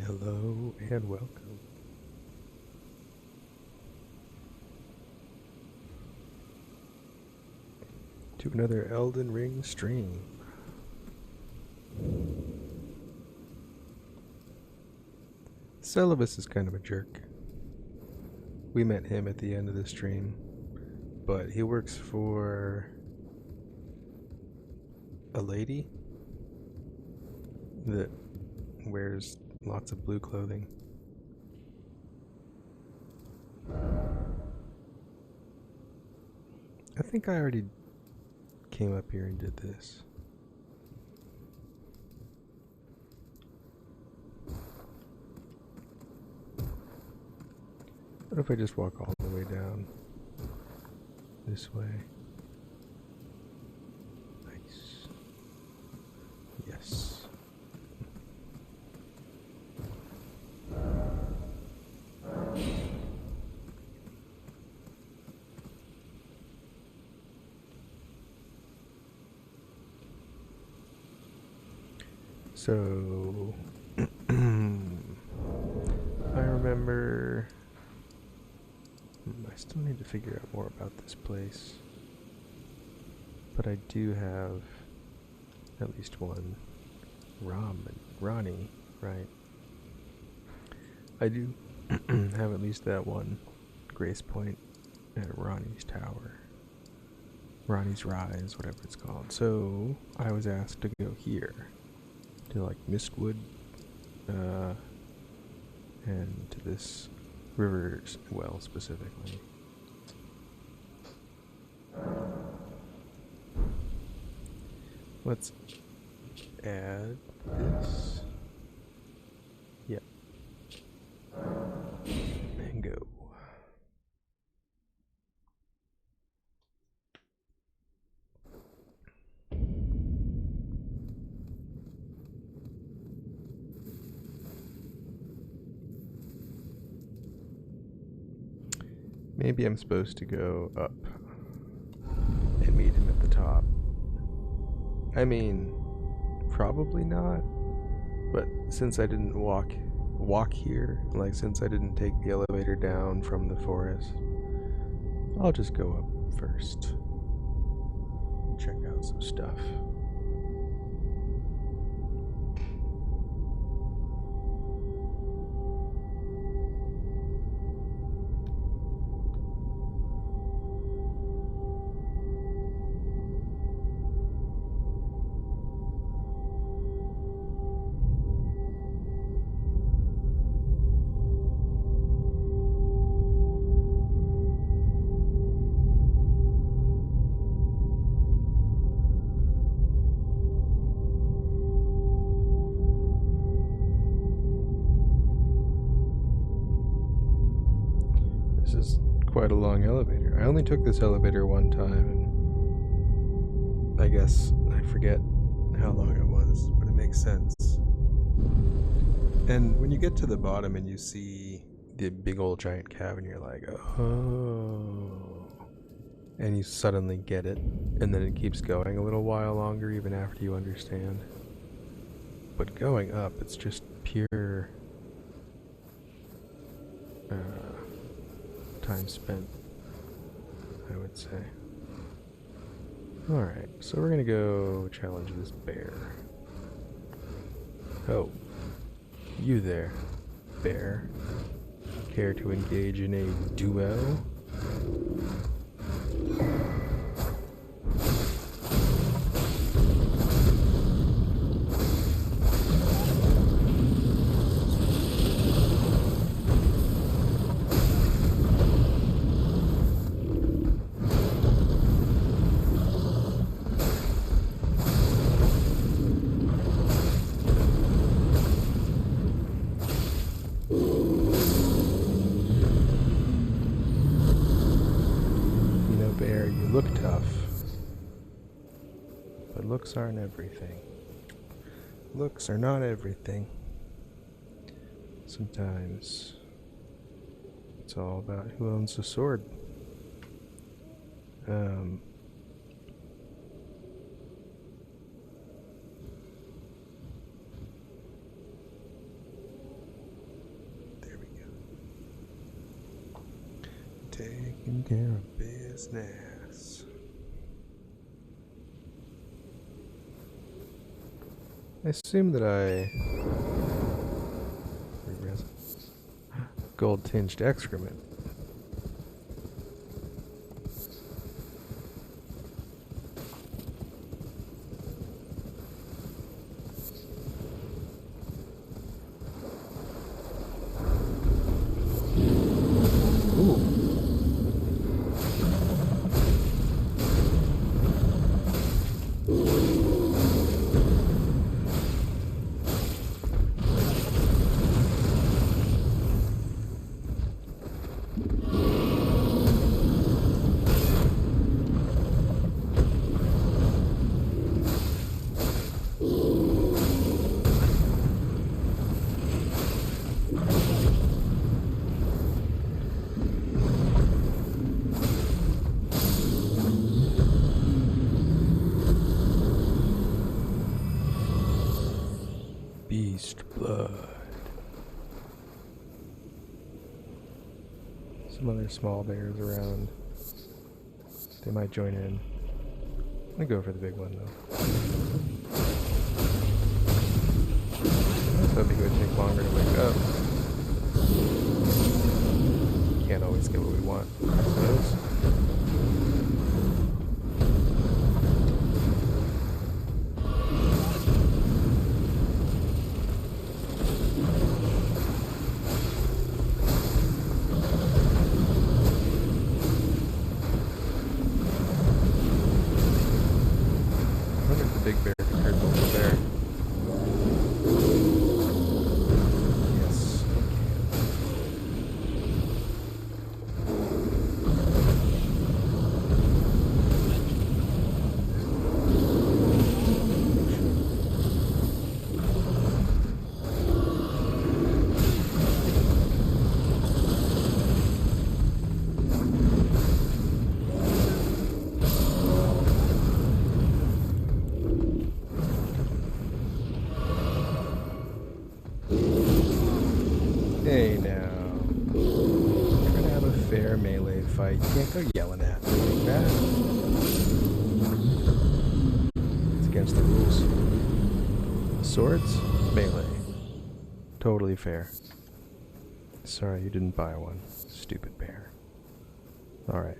Hello and welcome to another EldenRing stream. Celibus is kind of a jerk. We met him at the end of the stream, but he works for a lady that wears lots of blue clothing. I think I already came up here and did this. What if I just walk all the way down this way? Nice. Yes. So, I remember, I still need to figure out more about this place, but I do have at least one Ronnie, right? I do have at least that one grace point at Ronnie's Tower. Ronnie's Rise, whatever it's called. So, I was asked to go here. To like Mistwood, and to this river well specifically. Let's add this. Yep. And go. Maybe I'm supposed to go up and meet him at the top. I mean, probably not. But since I didn't walk here, like since I didn't take the elevator down from the forest, I'll just go up first. Check out some stuff. is quite a long elevator. I only took this elevator one time, and I guess I forget how long it was, but it makes sense. And when you get to the bottom and you see the big old giant cavern, you're like, oh. And you suddenly get it, and then it keeps going a little while longer even after you understand. But going up, it's just pure time spent, I would say. Alright, so we're gonna go challenge this bear. Oh, you there, bear. Care to engage in a duel? Bear, you look tough, but looks aren't everything. Looks are not everything. Sometimes it's all about who owns the sword. There we go. Taking care of business. I assume that gold-tinged excrement. Beast blood. Some other small bears around. They might join in. I'm gonna go for the big one though. I thought it would take longer to wake up. Can't always get what we want, I suppose. Big bear compared to little bear. Yes, Hey now, we're gonna have a fair melee fight. You can't go yelling at me like that. It's against the rules. Swords, melee. Totally fair. Sorry you didn't buy one, stupid bear. Alright.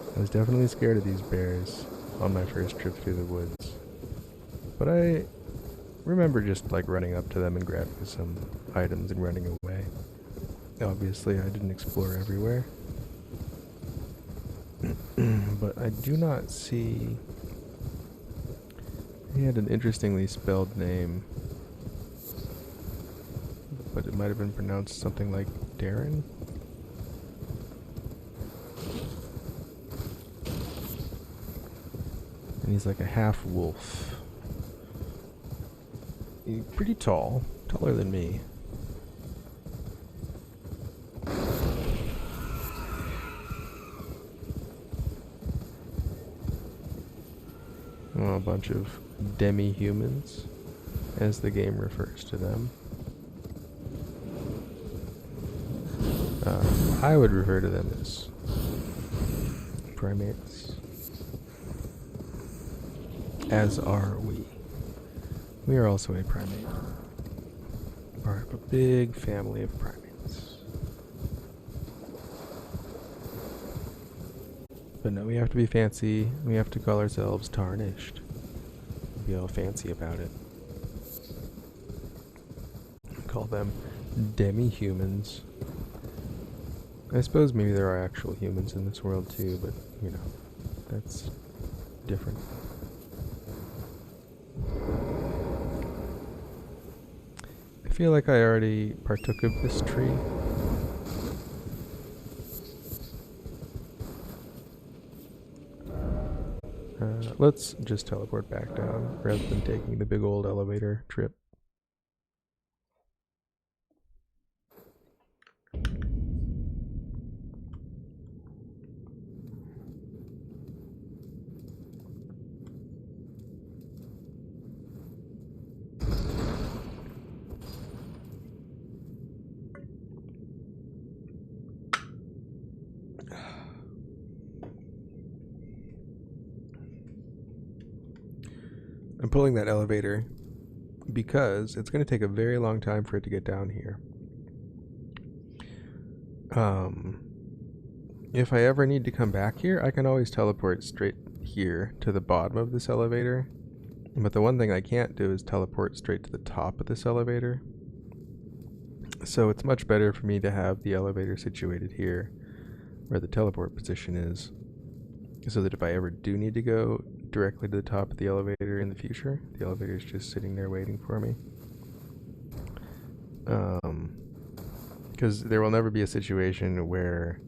I was definitely scared of these bears on my first trip through the woods, but I remember just like running up to them and grabbing some items and running away. Obviously I didn't explore everywhere, But I do not see... He had an interestingly spelled name, but it might have been pronounced something like Darren. And he's like a half wolf. He's pretty tall, taller than me. Oh, a bunch of demi-humans, as the game refers to them. I would refer to them as primates. As are we. We are also a primate. Part of a big family of primates. But no, we have to be fancy. We have to call ourselves tarnished. Be all fancy about it. Call them demi-humans. I suppose maybe there are actual humans in this world too, but, you know, that's different. I feel like I already partook of this tree. Let's just teleport back down rather than taking the big old elevator trip. I'm pulling that elevator because it's going to take a very long time for it to get down here. If I ever need to come back here, I can always teleport straight here to the bottom of this elevator. But the one thing I can't do is teleport straight to the top of this elevator. So it's much better for me to have the elevator situated here, where the teleport position is, so that if I ever do need to go directly to the top of the elevator in the future, the elevator is just sitting there waiting for me. Because there will never be a situation where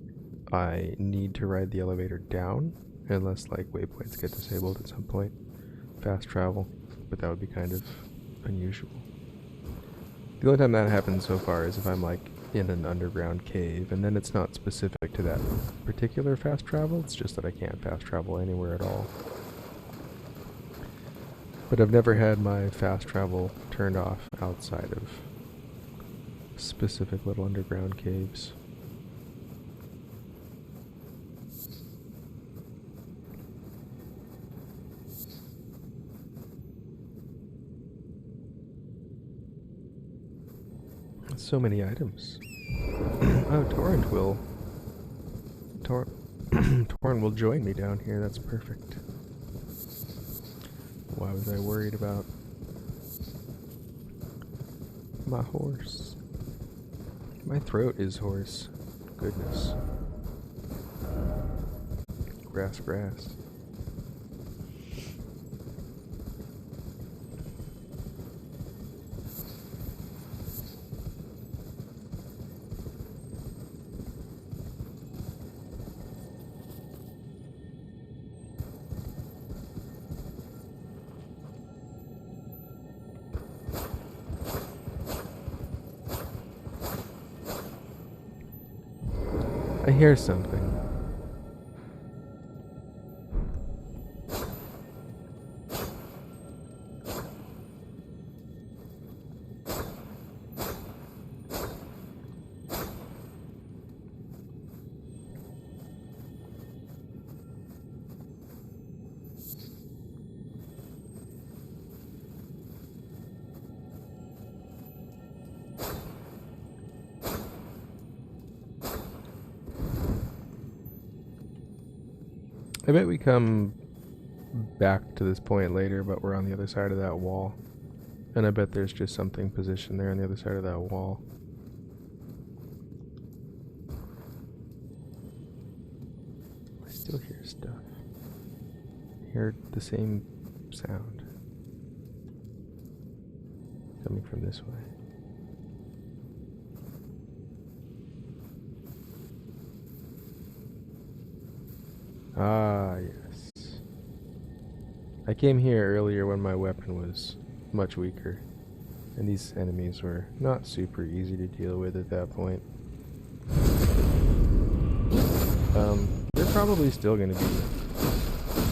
I need to ride the elevator down, unless like waypoints get disabled at some point. Fast travel, but that would be kind of unusual. The only time that happens so far is if I'm like in an underground cave, and then it's not specific to that particular fast travel, it's just that I can't fast travel anywhere at all. But I've never had my fast travel turned off outside of specific little underground caves. So many items. Oh, Torrent will... Torrent will join me down here, that's perfect. Why was I worried about my horse? My throat is hoarse. Goodness. Grass, grass. I hear something. I bet we come back to this point later, but we're on the other side of that wall. And I bet there's just something positioned there on the other side of that wall. I still hear stuff. heard the same sound coming from this way. Ah, yes. I came here earlier when my weapon was much weaker, and these enemies were not super easy to deal with at that point. They're probably still going to be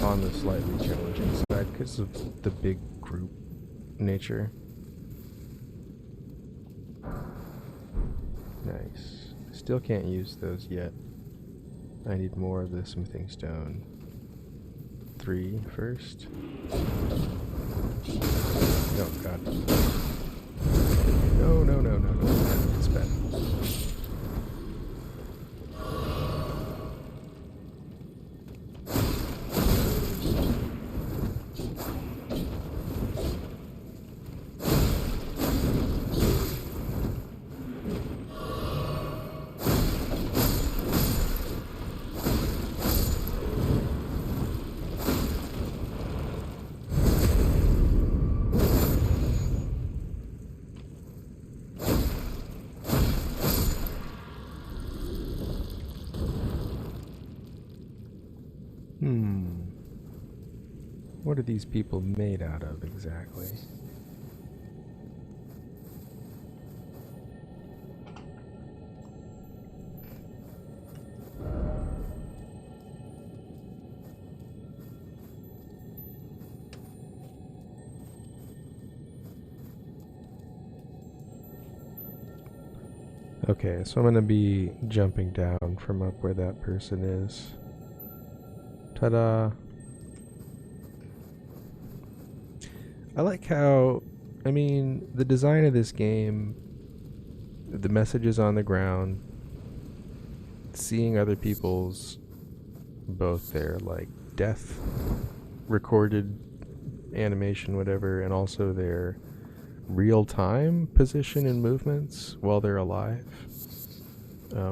on the slightly challenging side because of the big group nature. Nice. Still can't use those yet. I need more of the smithing stone. 3 first. Oh god. No, no, no, no, no. It's bad. What are these people made out of exactly? Okay, so I'm gonna be jumping down from up where that person is. Ta-da! I like how, I mean, the design of this game, the messages on the ground, seeing other people's, both their, like, death recorded animation, whatever, and also their real-time position and movements while they're alive,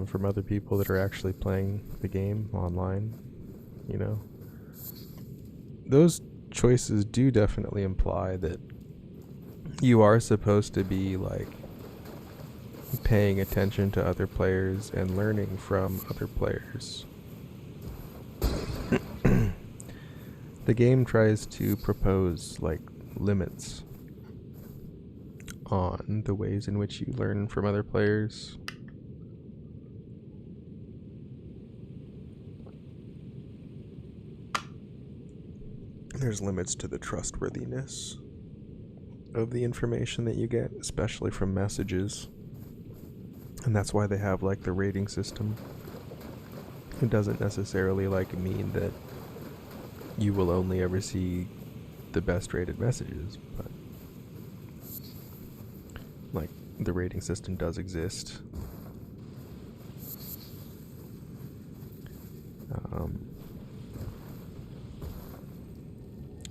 from other people that are actually playing the game online, you know? Those choices do definitely imply that you are supposed to be like paying attention to other players and learning from other players. The game tries to propose like limits on the ways in which you learn from other players. There's limits to the trustworthiness of the information that you get, especially from messages. And that's why they have like the rating system. It doesn't necessarily like mean that you will only ever see the best rated messages, but like the rating system does exist.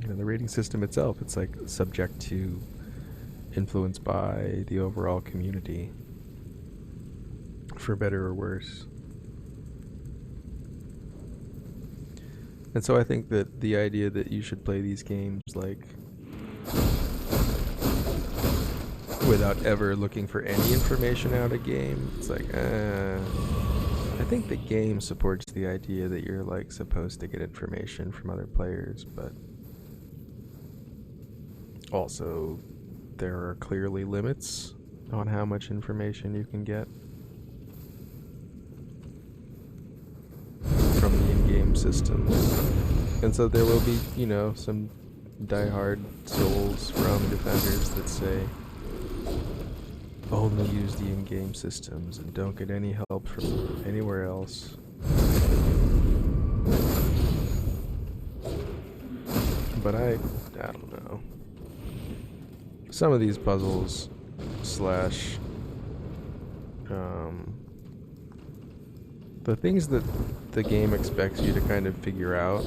And the rating system itself, it's like subject to influence by the overall community, for better or worse. And so I think that the idea that you should play these games like without ever looking for any information out of game, it's like I think the game supports the idea that you're like supposed to get information from other players, but also there are clearly limits on how much information you can get from the in-game system. And so there will be, you know, some diehard souls from defenders that say only use the in-game systems and don't get any help from anywhere else. But I don't know. Some of these puzzles slash the things that the game expects you to kind of figure out,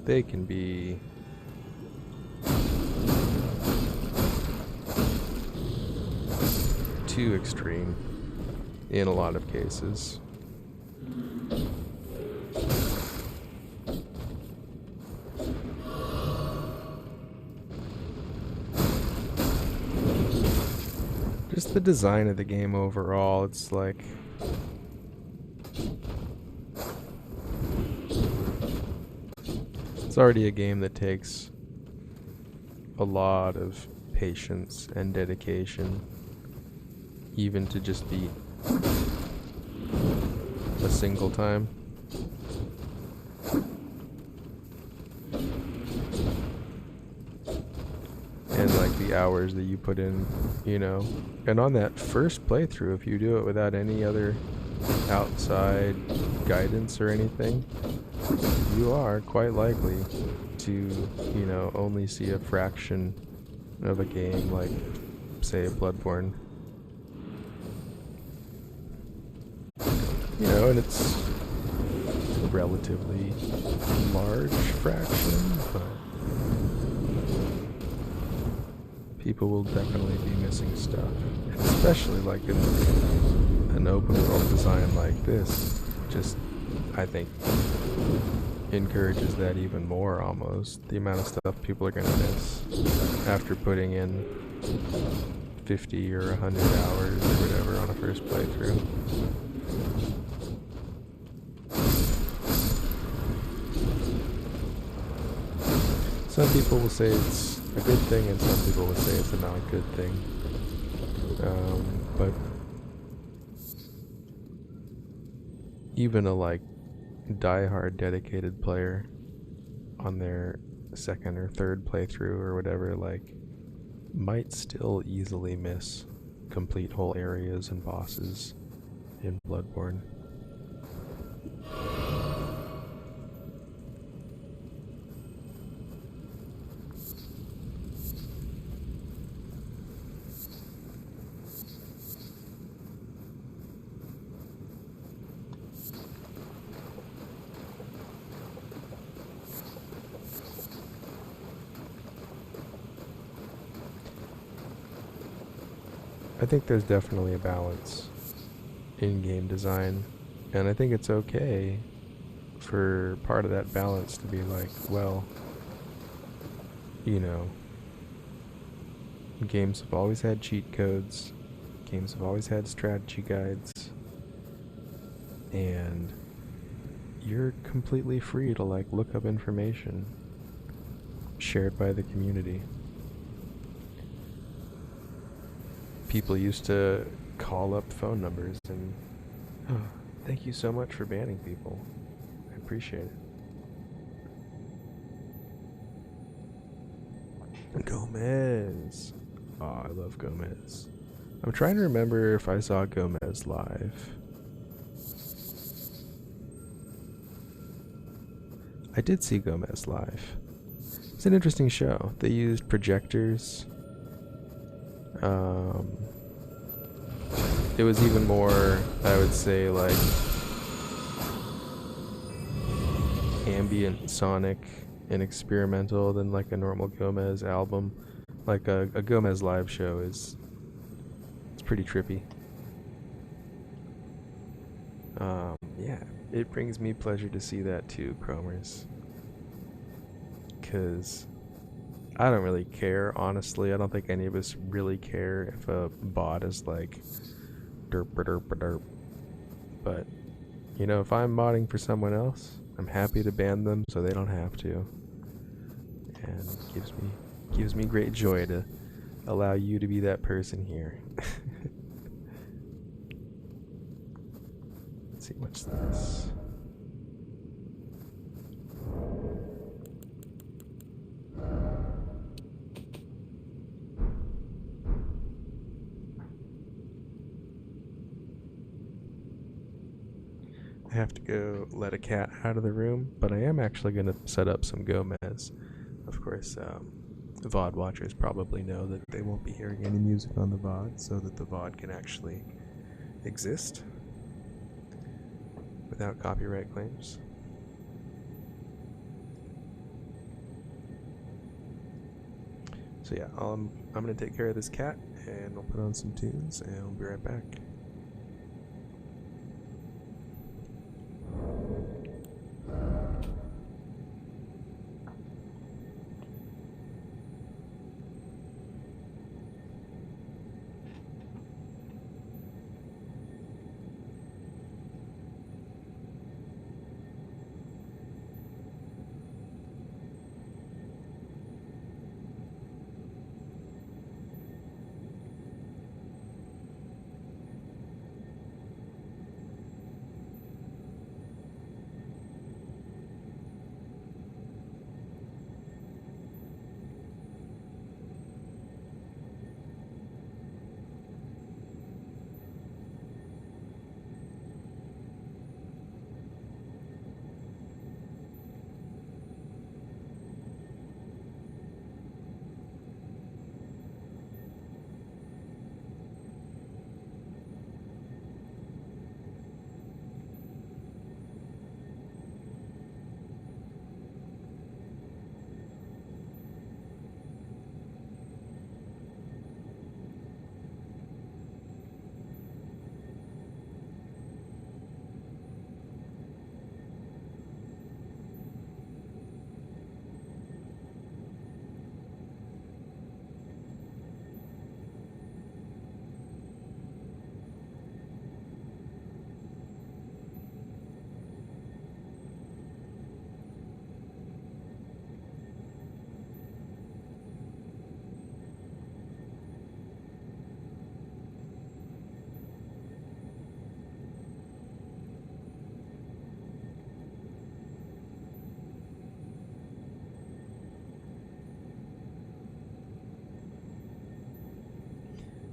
they can be too extreme in a lot of cases. the design of the game overall. It's like, it's already a game that takes a lot of patience and dedication, even to just beat a single time. And like the hours that you put in, you know. And on that first playthrough, if you do it without any other outside guidance or anything, you are quite likely to, you know, only see a fraction of a game, like, say, Bloodborne. You know, and it's a relatively large fraction, but people will definitely be missing stuff. And especially like in an open world design like this, just, I think, encourages that even more almost. The amount of stuff people are gonna miss after putting in 50 or 100 hours or whatever on a first playthrough. Some people will say it's a good thing, and some people will say it's a not good thing. But even a like die-hard dedicated player on their second or third playthrough or whatever, like, might still easily miss complete whole areas and bosses in Bloodborne. I think there's definitely a balance in game design, and I think it's okay for part of that balance to be like, well, you know, games have always had cheat codes, games have always had strategy guides, and you're completely free to like look up information shared by the community. People used to call up phone numbers and, oh, thank you so much for banning people. I appreciate it. Gomez. Oh, I love Gomez. I'm trying to remember if I saw Gomez live. I did see Gomez live. It's an interesting show. They used projectors. It was even more, I would say, like, ambient, sonic, and experimental than like a normal Gomez album. Like a Gomez live show it's pretty trippy. Yeah, it brings me pleasure to see that too, Chromers. Because I don't really care, honestly. I don't think any of us really care if a bot is like derp derp derp. But, you know, if I'm modding for someone else, I'm happy to ban them so they don't have to. And it gives me great joy to allow you to be that person here. Let's see, what's this? I have to go let a cat out of the room, but I am actually going to set up some Gomez. Of course, VOD watchers probably know that they won't be hearing any music on the VOD, so that the VOD can actually exist without copyright claims. So yeah, I'm going to take care of this cat, and I'll put on some tunes, and I'll be right back.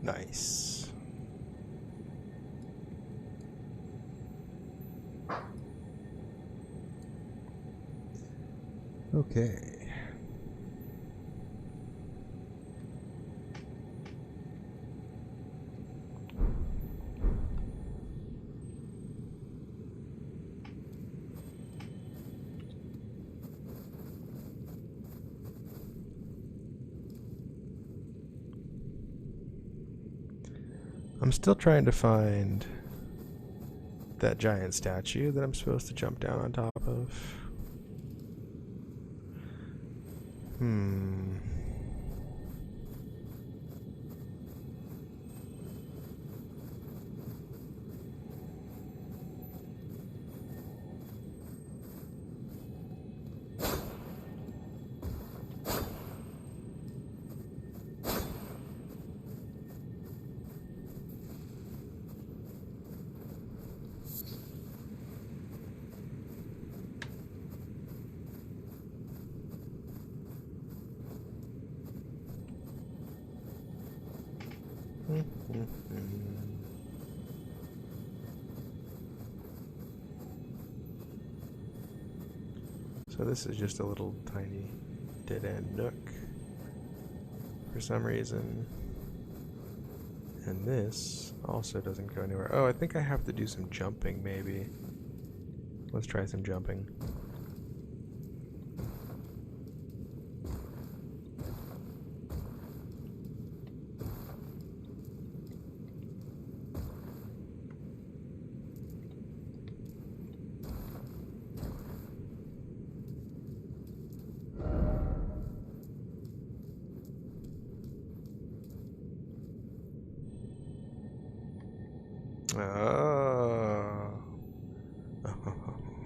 Nice. Okay. I'm still trying to find that giant statue that I'm supposed to jump down on top of. So this is just a little tiny dead-end nook for some reason. And this also doesn't go anywhere. Oh, I think I have to do some jumping, maybe. Let's try some jumping.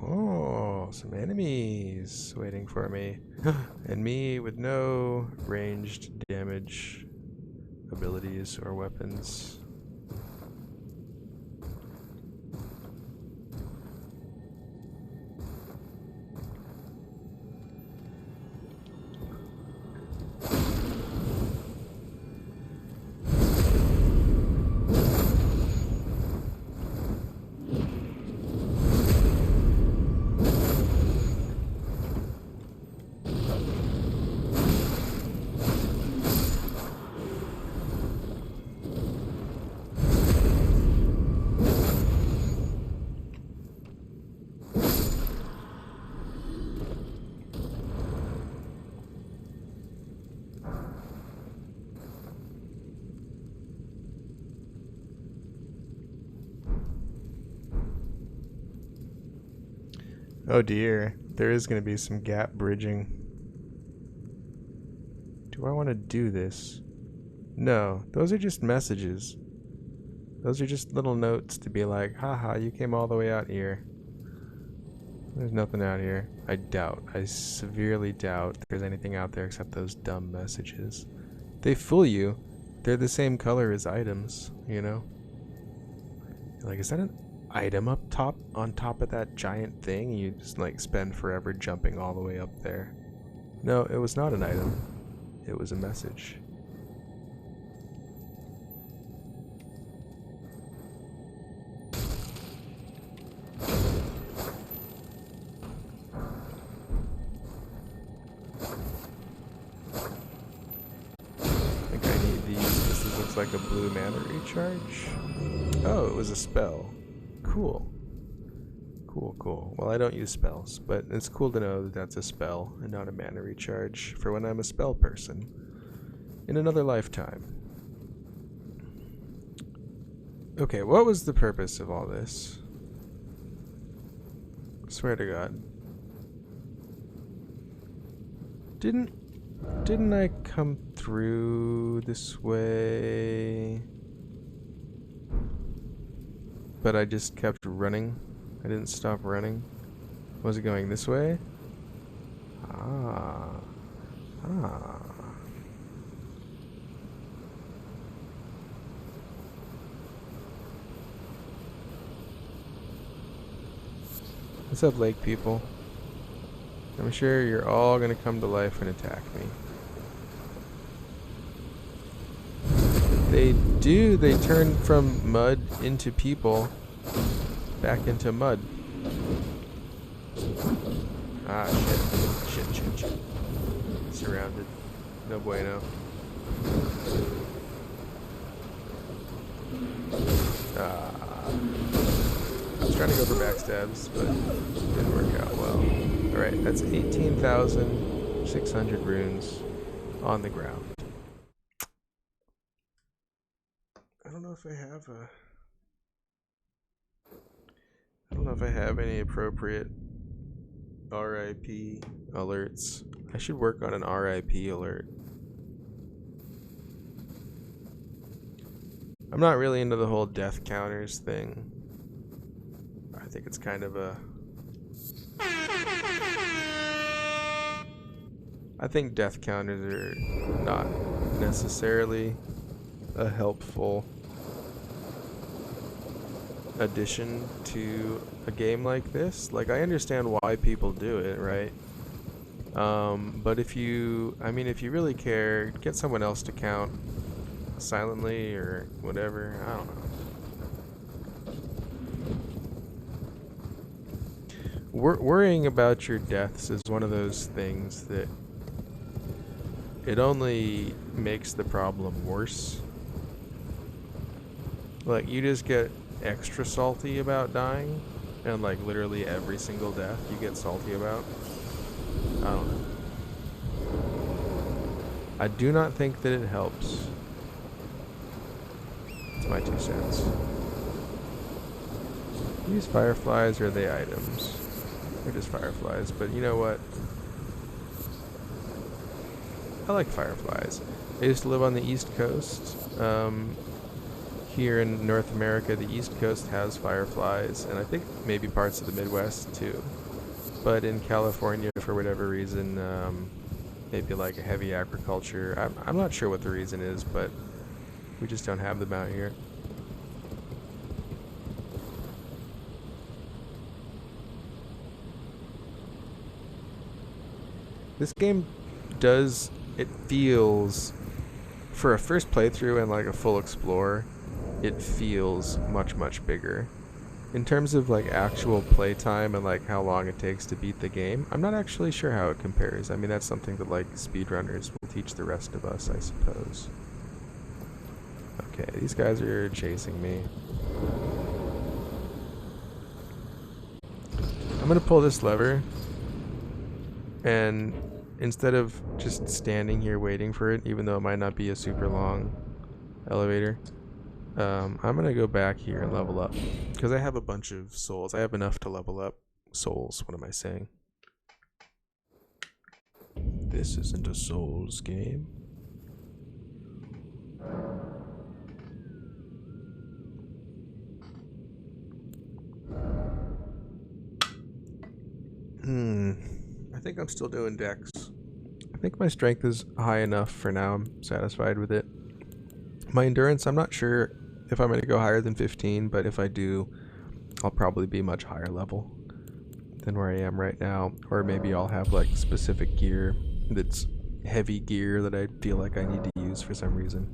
Oh, some enemies waiting for me. And me with no ranged damage abilities or weapons. Oh dear, there is going to be some gap bridging. Do I want to do this? No, those are just messages. Those are just little notes to be like, haha, you came all the way out here. There's nothing out here. I severely doubt there's anything out there except those dumb messages. They fool you. They're the same color as items, you know? Like, is that an item up top, on top of that giant thing? You just like spend forever jumping all the way up there. No, it was not an item. It was a message. I think I need these. This looks like a blue mana recharge. Oh, it was a spell. Cool. Cool. Well, I don't use spells, but it's cool to know that that's a spell and not a mana recharge for when I'm a spell person in another lifetime. Okay, what was the purpose of all this? Swear to God. Didn't I come through this way? But I just kept running. I didn't stop running. Was it going this way? Ah. What's up, lake people? I'm sure you're all gonna come to life and attack me. They do. They turn from mud into people, back into mud. Ah, shit. Surrounded. No bueno. I was trying to go for backstabs, but didn't work out well. Alright, that's 18,600 runes on the ground. I don't know if I have any appropriate RIP alerts. I should work on an RIP alert. I'm not really into the whole death counters thing. I think it's kind of a... I think death counters are not necessarily a helpful addition to a game like this. Like, I understand why people do it, right? But if you really care, get someone else to count silently or whatever. I don't know. Worrying about your deaths is one of those things that it only makes the problem worse. Like, you just get extra salty about dying, and like literally every single death you get salty about. I don't know. I do not think that it helps. It's my 2 cents. These fireflies, are they items? They're just fireflies, but you know what? I like fireflies. I used to live on the East Coast. Here in North America, the East Coast has fireflies, and I think maybe parts of the Midwest too. But in California, for whatever reason, maybe like a heavy agriculture. I'm not sure what the reason is, but we just don't have them out here. This game it feels, for a first playthrough and like a full explore, it feels much bigger. In terms of like actual playtime and like how long it takes to beat the game, I'm not actually sure how it compares. I mean, that's something that like speedrunners will teach the rest of us, I suppose. Okay, these guys are chasing me. I'm gonna pull this lever, and instead of just standing here waiting for it, even though it might not be a super long elevator, I'm gonna go back here and level up, because I have a bunch of souls. I have enough to level up souls. What am I saying? This isn't a souls game. I think I'm still doing dex. I think my strength is high enough for now. I'm satisfied with it. My endurance, I'm not sure if I'm going to go higher than 15, but if I do, I'll probably be much higher level than where I am right now. Or maybe I'll have like specific gear that's heavy gear that I feel like I need to use for some reason.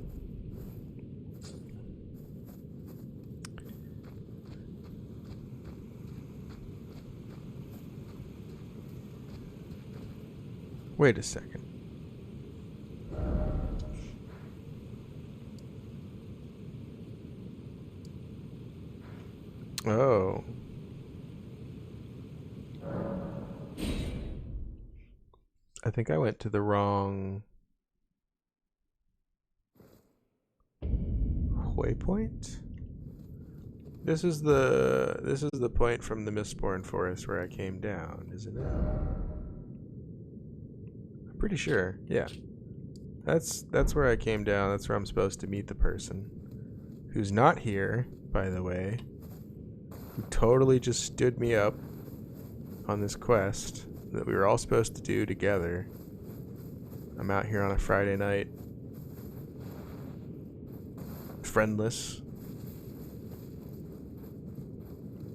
Wait a second. Oh. I think I went to the wrong waypoint. This is the point from the Mistborn Forest where I came down, isn't it? I'm pretty sure. Yeah. That's where I came down. That's where I'm supposed to meet the person who's not here, by the way, who totally just stood me up on this quest that we were all supposed to do together. I'm out here on a Friday night, friendless,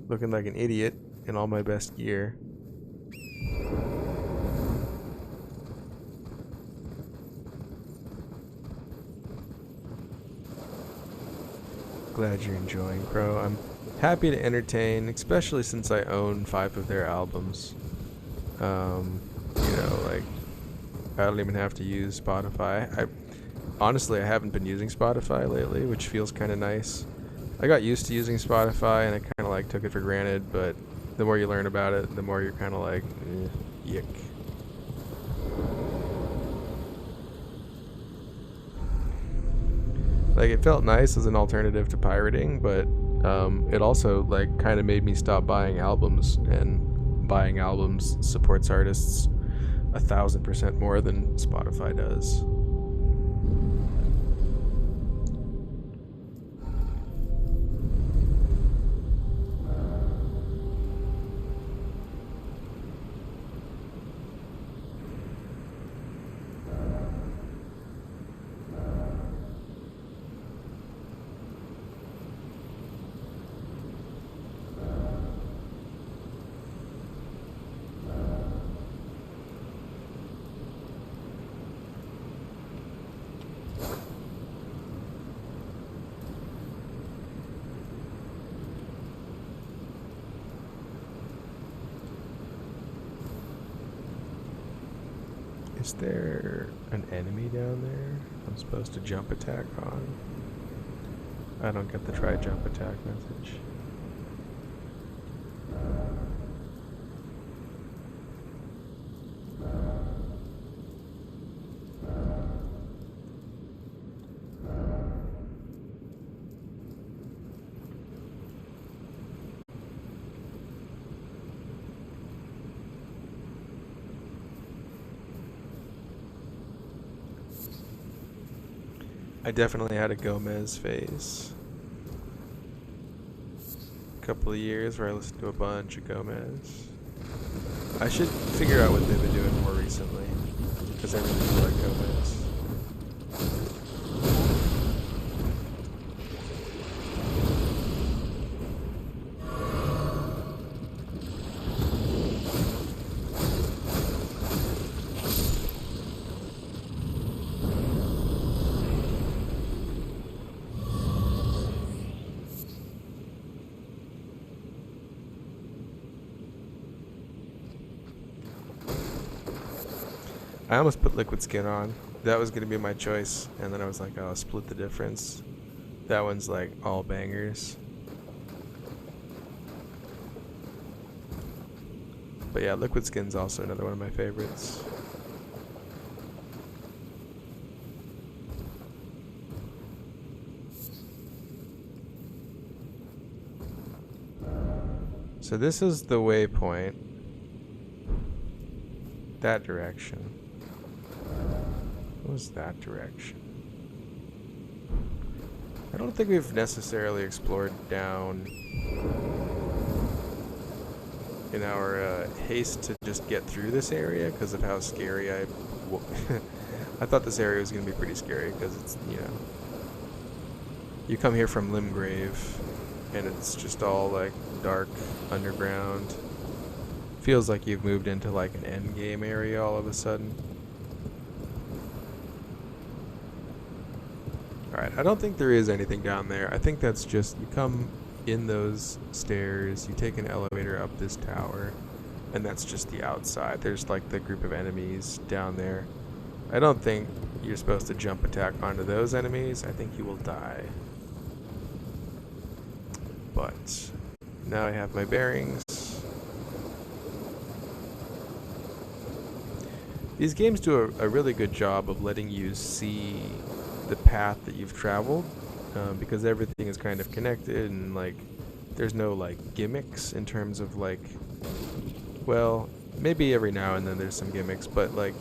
looking like an idiot in all my best gear. Glad you're enjoying, bro. I'm happy to entertain, especially since I own 5 of their albums. You know, like, I don't even have to use Spotify. Honestly, I haven't been using Spotify lately, which feels kind of nice. I got used to using Spotify, and I kind of like took it for granted, but the more you learn about it, the more you're kind of like, yick. Like, it felt nice as an alternative to pirating, but it also like kind of made me stop buying albums, and buying albums supports artists 1,000% more than Spotify does. Is there an enemy down there I'm supposed to jump attack on? I don't get the try jump attack message. I definitely had a Gomez phase. A couple of years where I listened to a bunch of Gomez. I should figure out what they've been doing more recently, because I really do like Gomez. I almost put Liquid Skin on. That was going to be my choice, and then I was like, oh, I'll split the difference. That one's like all bangers. But yeah, Liquid Skin's also another one of my favorites. So this is the waypoint. That direction. What was that direction? I don't think we've necessarily explored down in our haste to just get through this area because of how scary I thought this area was going to be pretty scary because it's, you know, you come here from Limgrave and it's just all like dark underground. Feels like you've moved into like an end game area all of a sudden. Alright, I don't think there is anything down there. I think that's just, you come in those stairs, you take an elevator up this tower, and that's just the outside. There's like the group of enemies down there. I don't think you're supposed to jump attack onto those enemies. I think you will die. But now I have my bearings. These games do a really good job of letting you see the path that you've traveled, because everything is kind of connected, and like there's no like gimmicks in terms of like, well, maybe every now and then there's some gimmicks, but like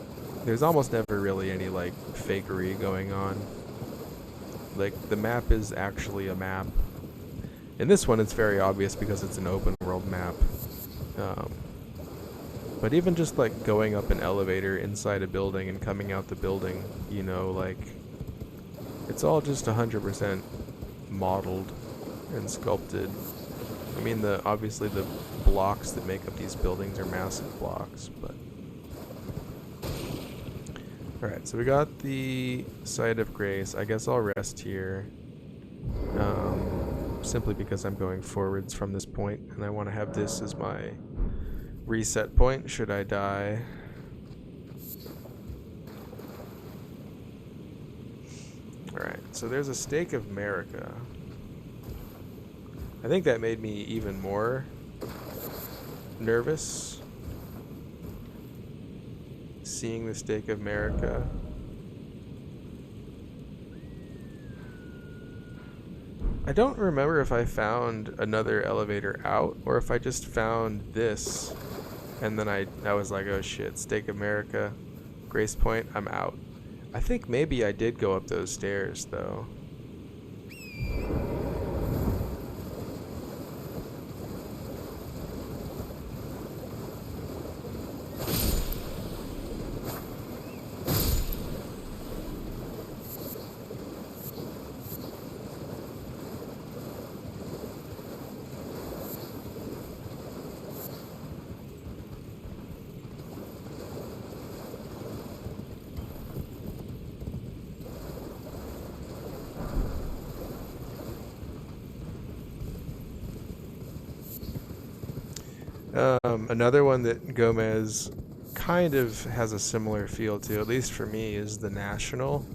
there's almost never really any like fakery going on. Like the map is actually a map. In this one it's very obvious because it's an open world map. But even just like going up an elevator inside a building and coming out the building, you know, like it's all just 100% modeled and sculpted. I mean, obviously the blocks that make up these buildings are massive blocks, but... Alright, so we got the Site of Grace. I guess I'll rest here. simply because I'm going forwards from this point, and I want to have this as my reset point should I die. Alright, so there's a Stake of America. I think that made me even more nervous, seeing the Stake of America. I don't remember if I found another elevator out or if I just found this and then I was like, oh shit, Stake of America, Grace Point, I'm out. I think maybe I did go up those stairs though. Another one that Gomez kind of has a similar feel to, at least for me, is the National.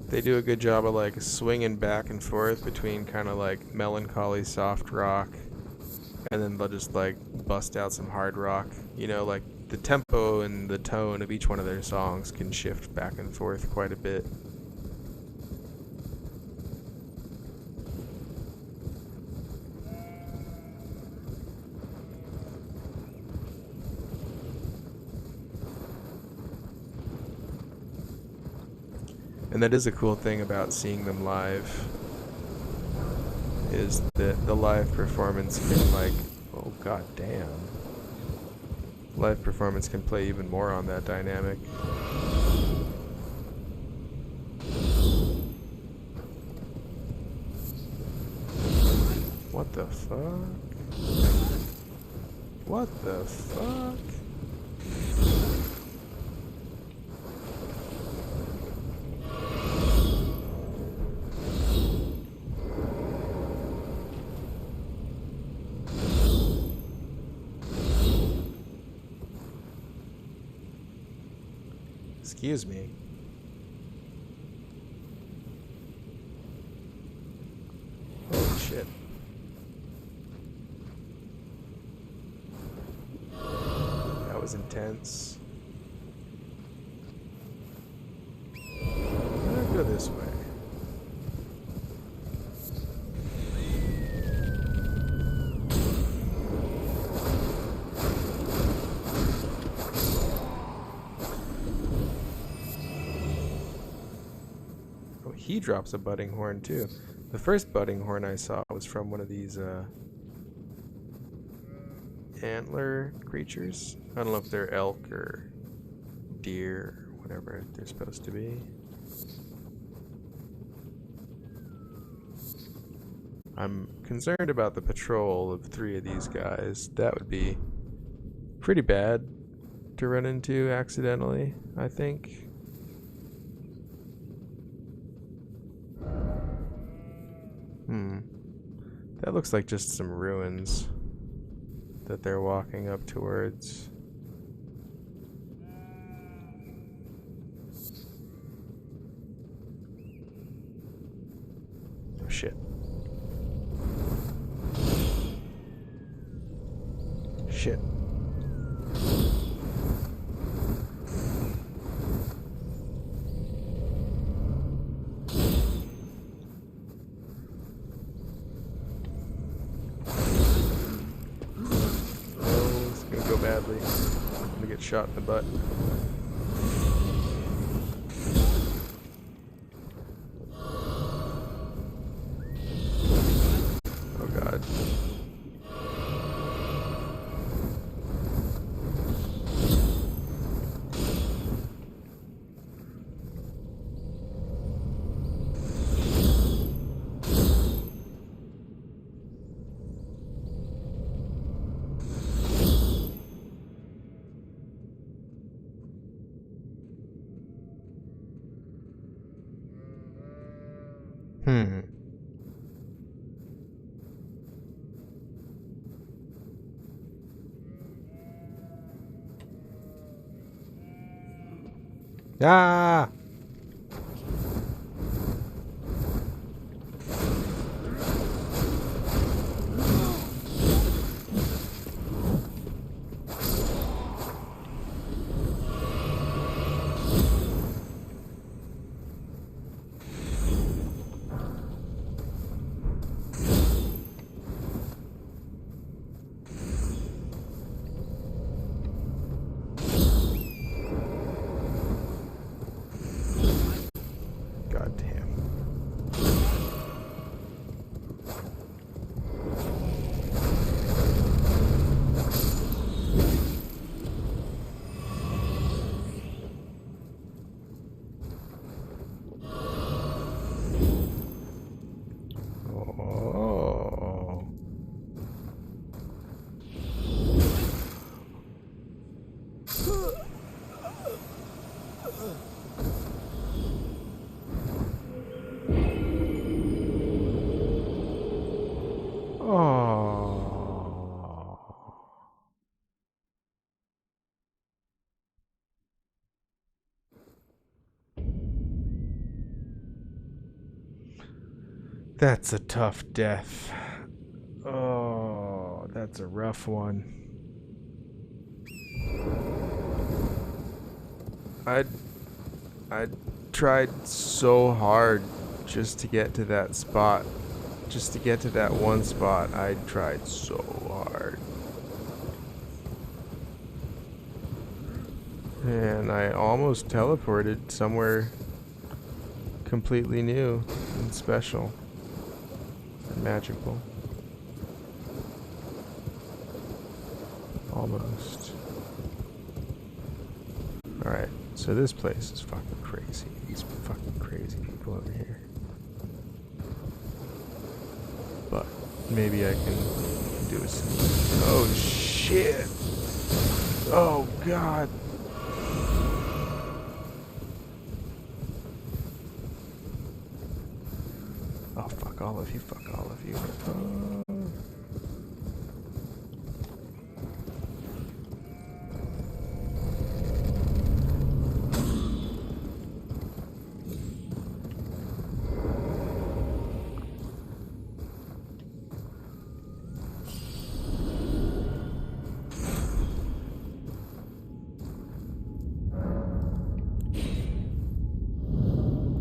They do a good job of like swinging back and forth between kind of like melancholy soft rock and then they'll just like bust out some hard rock. You know, like the tempo and the tone of each one of their songs can shift back and forth quite a bit. And that is a cool thing about seeing them live, is that the live performance can like, oh god damn. Live performance can play even more on that dynamic. What the fuck? What the fuck? Excuse me. Holy shit. That was intense. I'm gonna go this way. He drops a budding horn too. The first budding horn I saw was from one of these antler creatures. I don't know if they're elk or deer or whatever they're supposed to be. I'm concerned about the patrol of 3 of these guys. That would be pretty bad to run into accidentally, I think. That looks like just some ruins that they're walking up towards. Oh shit. Shit. Badly. I'm gonna get shot in the butt. Oh god. Ah! God damn. Oh. Oh. That's a tough death. Oh, that's a rough one. I tried so hard just to get to that spot. Just to get to that one spot, I tried so hard. And I almost teleported somewhere completely new and special and magical. Almost. Alright, so this place is fucking crazy. These fucking crazy people over here. But maybe I can do a sneak. Oh shit! Oh god! Oh fuck all of you, fuck all of you.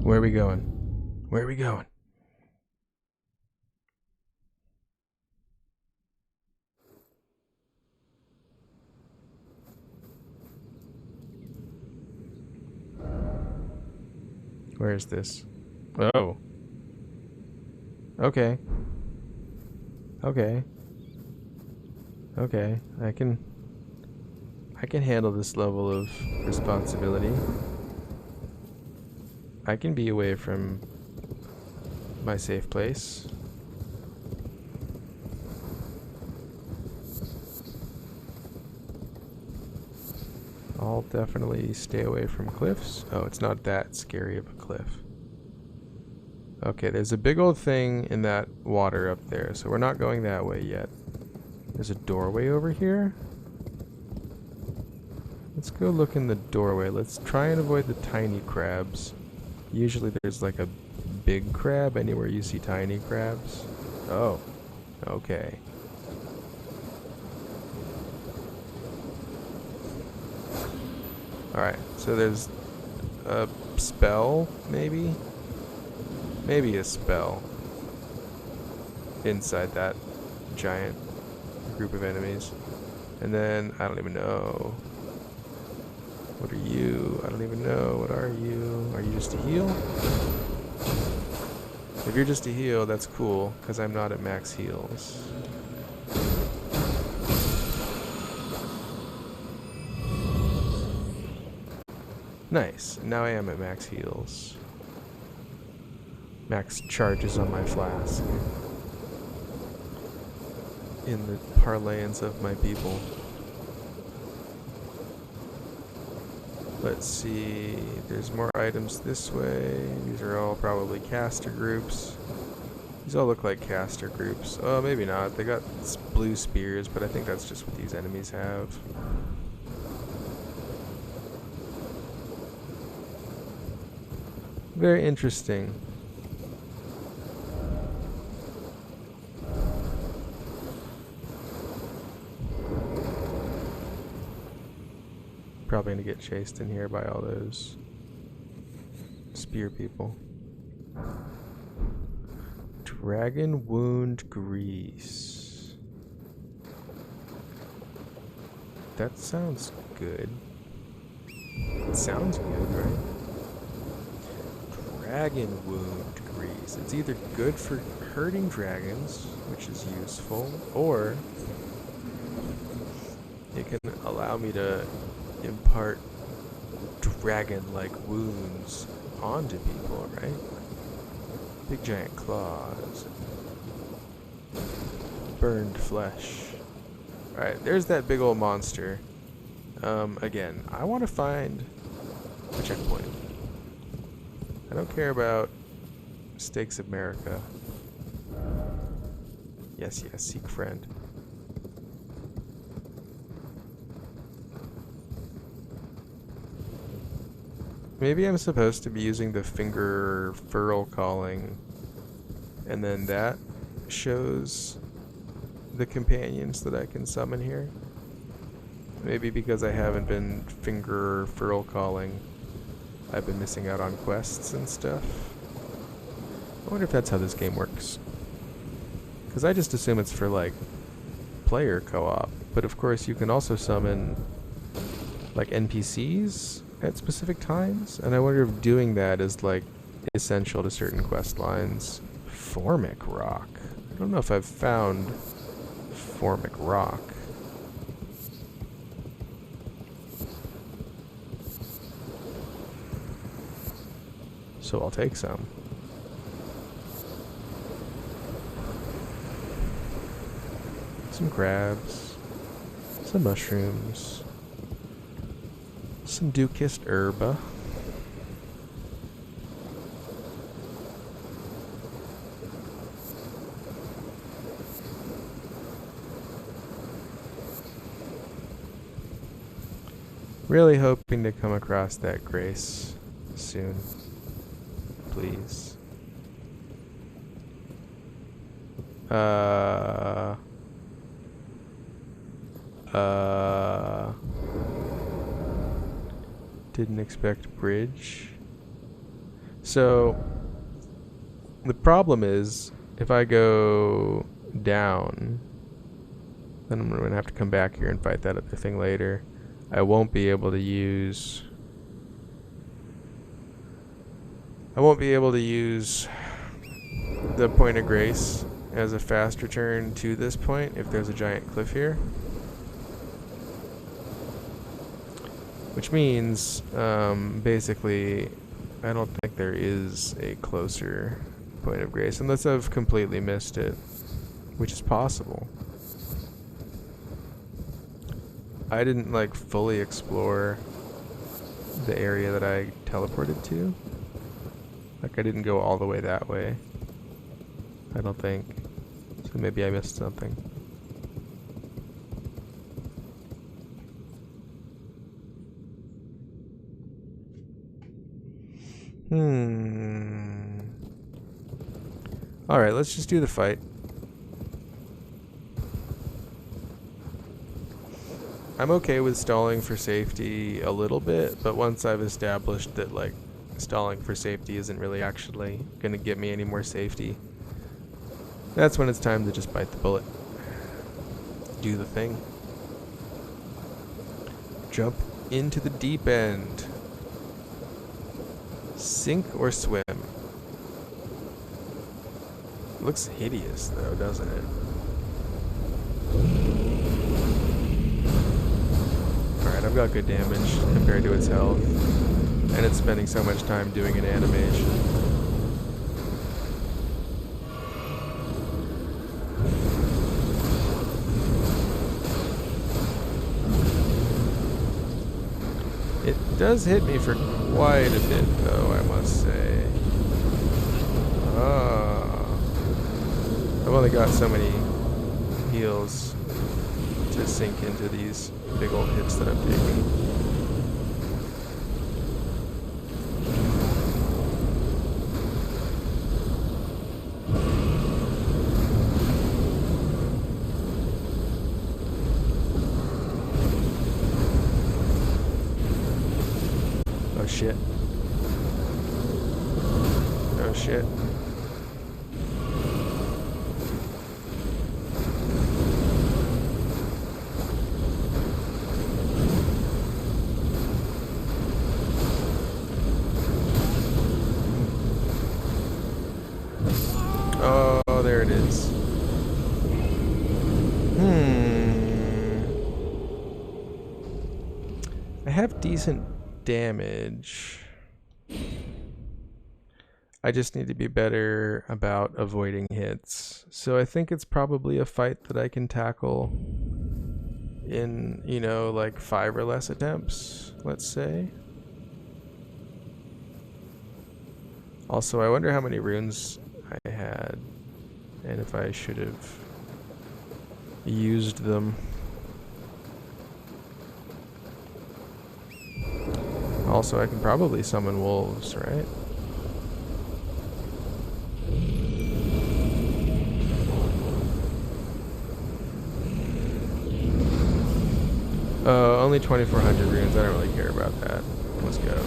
Where are we going? Where are we going? Where is this? Oh. Okay. Okay. Okay. I can handle this level of responsibility. I can be away from my safe place. I'll definitely stay away from cliffs. Oh, it's not that scary of a cliff. Okay, there's a big old thing in that water up there, so we're not going that way yet. There's a doorway over here. Let's go look in the doorway. Let's try and avoid the tiny crabs. Usually there's like a big crab anywhere you see tiny crabs. Oh, okay. Alright, so there's a spell, maybe? Maybe a spell inside that giant group of enemies. And then, I don't even know. What are you? I don't even know. What are you? Are you just a heal? If you're just a heal, that's cool, because I'm not at max heals. Nice. Now I am at max heals. Max charges on my flask. In the parlance of my people. Let's see, there's more items this way. These are all probably caster groups. These all look like caster groups. Oh, maybe not. They got blue spears, but I think that's just what these enemies have. Very interesting. Probably gonna get chased in here by all those spear people. Dragon wound grease. That sounds good. It sounds good, right? Dragon wound grease. It's either good for hurting dragons, which is useful, or it can allow me to impart dragon-like wounds onto people, right? Big giant claws. Burned flesh. Alright, there's that big old monster. Again, I want to find a checkpoint. I don't care about Stakes of America. Yes, yes, seek friend. Maybe I'm supposed to be using the finger furl calling, and then that shows the companions that I can summon here. Maybe because I haven't been finger furl calling, I've been missing out on quests and stuff. I wonder if that's how this game works. Because I just assume it's for like player co-op, but of course you can also summon like NPCs at specific times, and I wonder if doing that is like essential to certain quest lines. Formic rock. I don't know if I've found Formic rock. So I'll take some. Some crabs, some mushrooms, some dew-kissed herba. Really hoping to come across that grace soon. Please. Didn't expect bridge. So the problem is if I go down, then I'm gonna have to come back here and fight that other thing later. I won't be able to use the point of grace as a fast return to this point if there's a giant cliff here. Which means, basically, I don't think there is a closer point of grace, unless I've completely missed it, which is possible. I didn't, like, fully explore the area that I teleported to. Like, I didn't go all the way that way. I don't think. So maybe I missed something. Alright, let's just do the fight. I'm okay with stalling for safety a little bit, but once I've established that, like, stalling for safety isn't really actually gonna get me any more safety, that's when it's time to just bite the bullet. Do the thing. Jump into the deep end. Sink or swim. It looks hideous though, doesn't it? Alright, I've got good damage compared to its health. And it's spending so much time doing an animation. It does hit me for quite a bit though, I must say. I've only got so many heals to sink into these big old hits that I'm taking. shit. Oh shit. Oh, there it is. I have decent damage. I just need to be better about avoiding hits. So I think it's probably a fight that I can tackle in, you know, like 5 or less attempts, let's say. Also, I wonder how many runes I had and if I should have used them. Also, I can probably summon wolves, right? Only 2,400 runes. I don't really care about that. Let's go.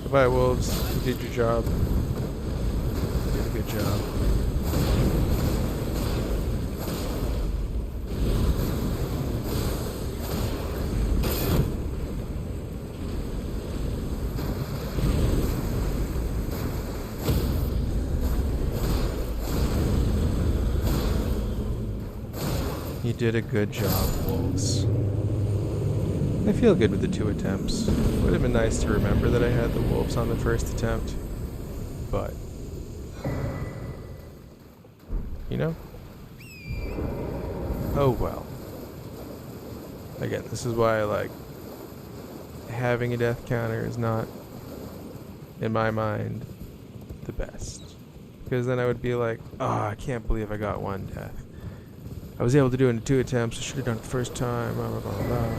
Goodbye, wolves. You did your job. You did a good job. You did a good job, wolves. I feel good with the 2 attempts. Would have been nice to remember that I had the wolves on the first attempt, but you know? Oh well. Again, this is why I like having a death counter is not, in my mind, the best. Because then I would be like, oh, I can't believe I got 1 death. I was able to do it in 2 attempts. I should have done it the first time. Blah, blah, blah, blah.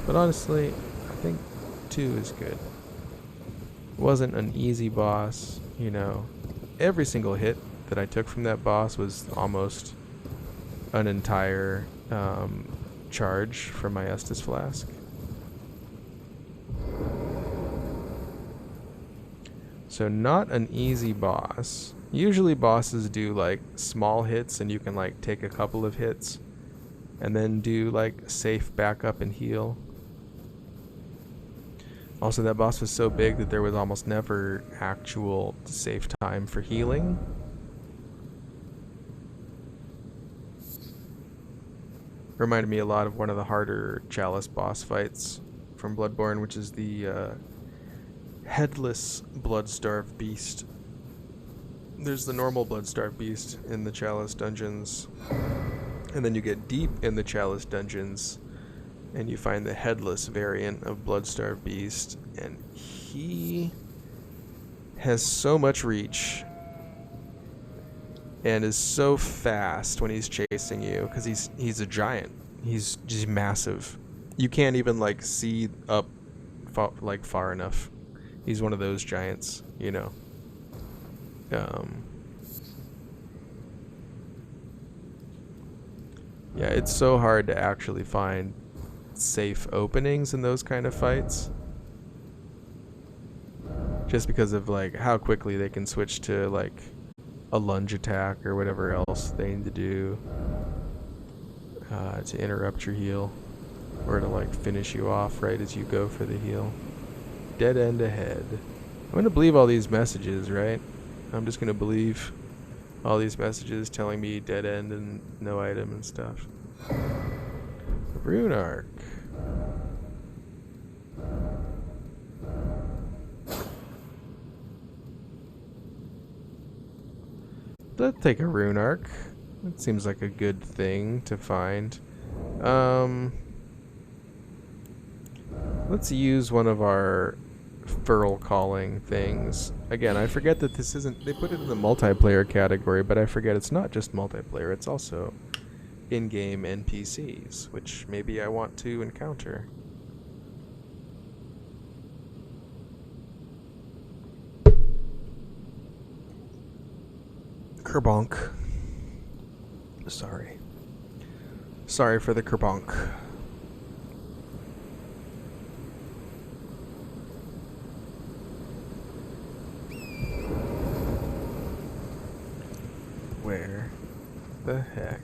But honestly, I think 2 is good. It wasn't an easy boss, you know. Every single hit that I took from that boss was almost an entire charge from my Estus Flask. So not an easy boss. Usually bosses do like small hits and you can like take a couple of hits and then do like safe backup and heal. Also, that boss was so big that there was almost never actual safe time for healing. Reminded me a lot of one of the harder Chalice boss fights from Bloodborne, which is the Headless Bloodstarved Beast. There's the normal Bloodstarved Beast in the Chalice dungeons, and then you get deep in the Chalice dungeons and you find the headless variant of Bloodstarved Beast, and he has so much reach and is so fast when he's chasing you because he's a giant. He's just massive. You can't even like see up far enough. He's one of those giants, you know. Yeah, it's so hard to actually find safe openings in those kind of fights, just because of like how quickly they can switch to like a lunge attack or whatever else they need to do to interrupt your heal or to like finish you off right as you go for the heal. Dead end ahead. I'm gonna believe all these messages, right? I'm just gonna believe all these messages telling me dead end and no item and stuff. Rune Arc. Let's take a Rune Arc. That seems like a good thing to find. Let's use one of our furl calling things. Again, I forget that this isn't... They put it in the multiplayer category, but I forget it's not just multiplayer. It's also in-game NPCs, which maybe I want to encounter. Kerbonk. Sorry. Sorry for the kerbonk. Where the heck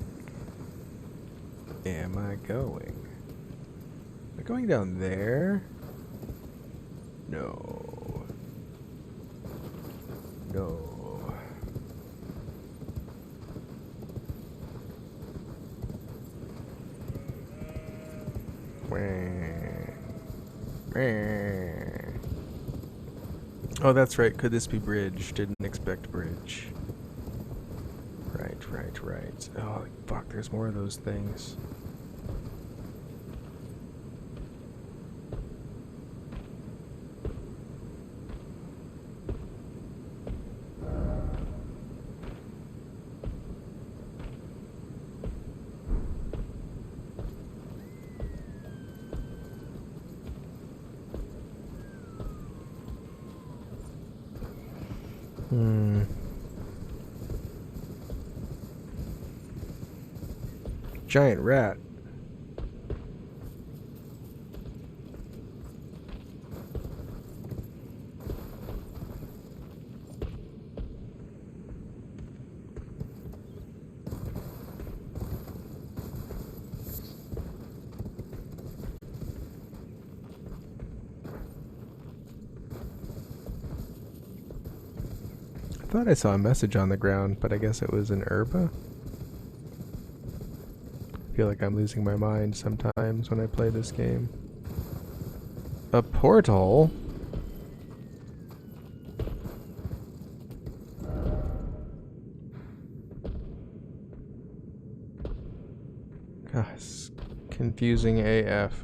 am I going? Am I going down there? No. No. Oh, that's right. Could this be bridge? Didn't expect bridge. Right. Oh, fuck, there's more of those things. Giant rat. I thought I saw a message on the ground, but I guess it was an herba. I feel like I'm losing my mind sometimes when I play this game. A portal? Gosh, confusing AF.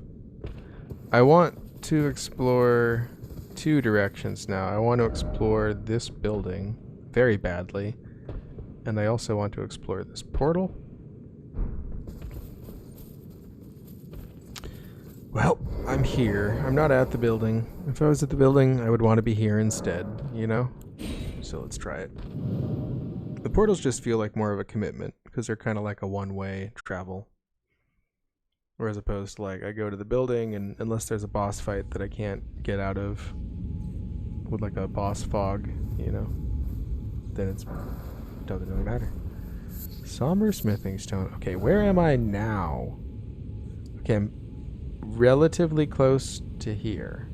I want to explore two directions now. I want to explore this building very badly, and I also want to explore this portal. Well, I'm here. I'm not at the building. If I was at the building, I would want to be here instead, you know? So let's try it. The portals just feel like more of a commitment, because they're kind of like a one-way travel. Or as opposed to, like, I go to the building, and unless there's a boss fight that I can't get out of with, like, a boss fog, you know, then it doesn't really matter. Somber smithing stone. Okay, where am I now? Okay, I'm relatively close to here.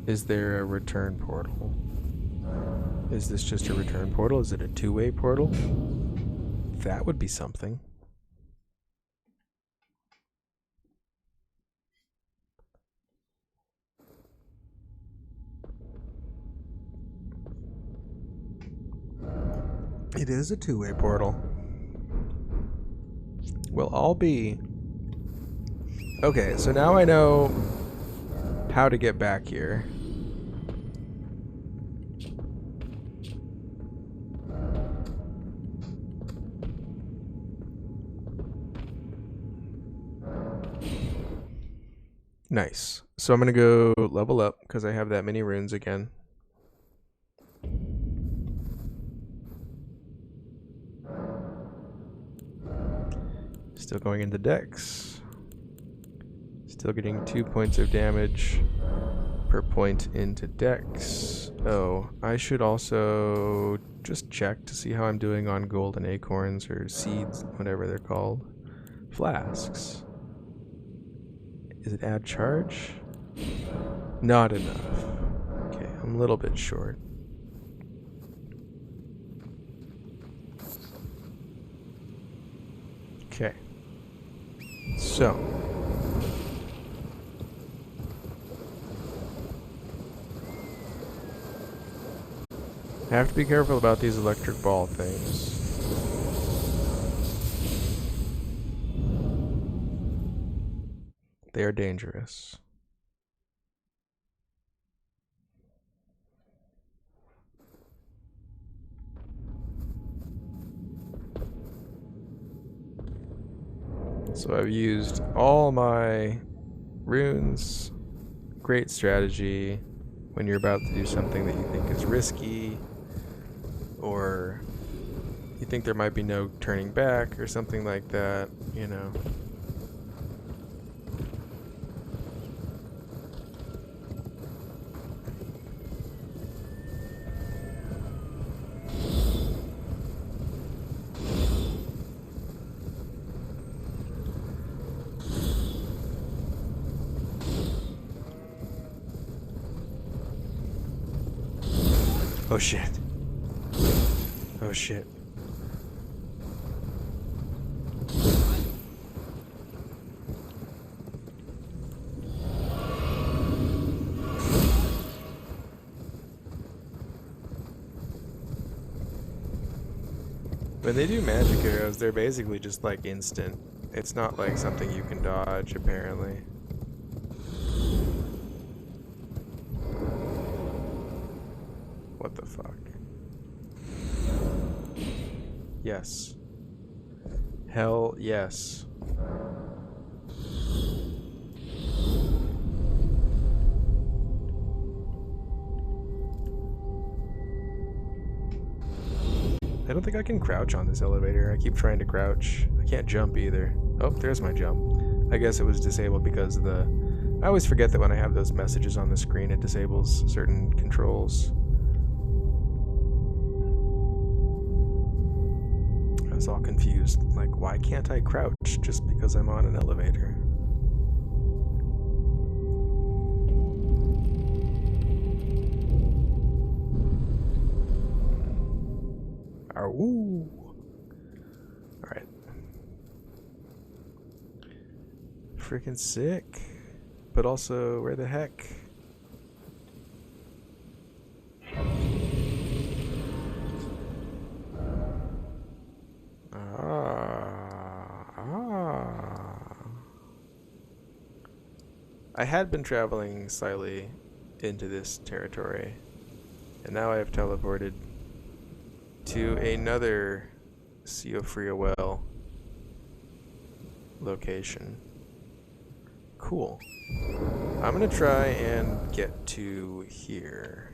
Is there a return portal? Is this just a return portal? Is it a two-way portal? That would be something. It is a two-way portal. Well, I'll be... Okay, so now I know how to get back here. Nice. So I'm gonna go level up because I have that many runes again. Still going into dex. Still getting 2 points of damage per point into dex. Oh, I should also just check to see how I'm doing on golden acorns or seeds, whatever they're called. Flasks. Is it add charge? Not enough. Okay, I'm a little bit short. Okay. So. I have to be careful about these electric ball things. They are dangerous. So I've used all my runes. Great strategy when you're about to do something that you think is risky, or you think there might be no turning back or something like that, you know. Oh shit. Oh shit. When they do magic arrows, they're basically just like instant. It's not like something you can dodge, apparently. What the fuck? Yes. Hell yes. I don't think I can crouch on this elevator. I keep trying to crouch. I can't jump either. Oh, there's my jump. I guess it was disabled because of the... I always forget that when I have those messages on the screen, it disables certain controls. I was all confused. Like, why can't I crouch just because I'm on an elevator? Ooh. Alright. Freaking sick. But also, where the heck? I had been traveling slightly into this territory, and now I have teleported to another Sea of Freewell location. Cool. I'm gonna try and get to here.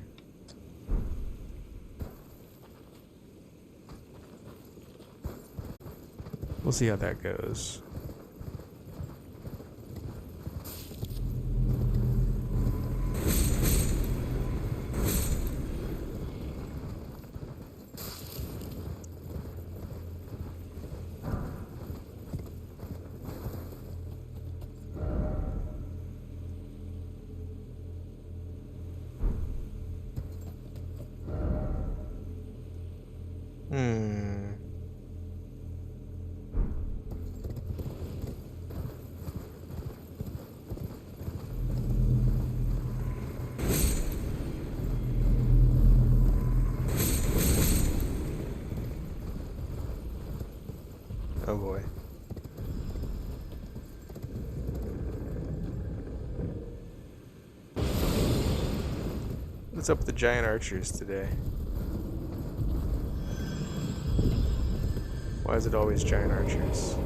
We'll see how that goes. Oh boy. What's up with the giant archers today? Why is it always giant archers?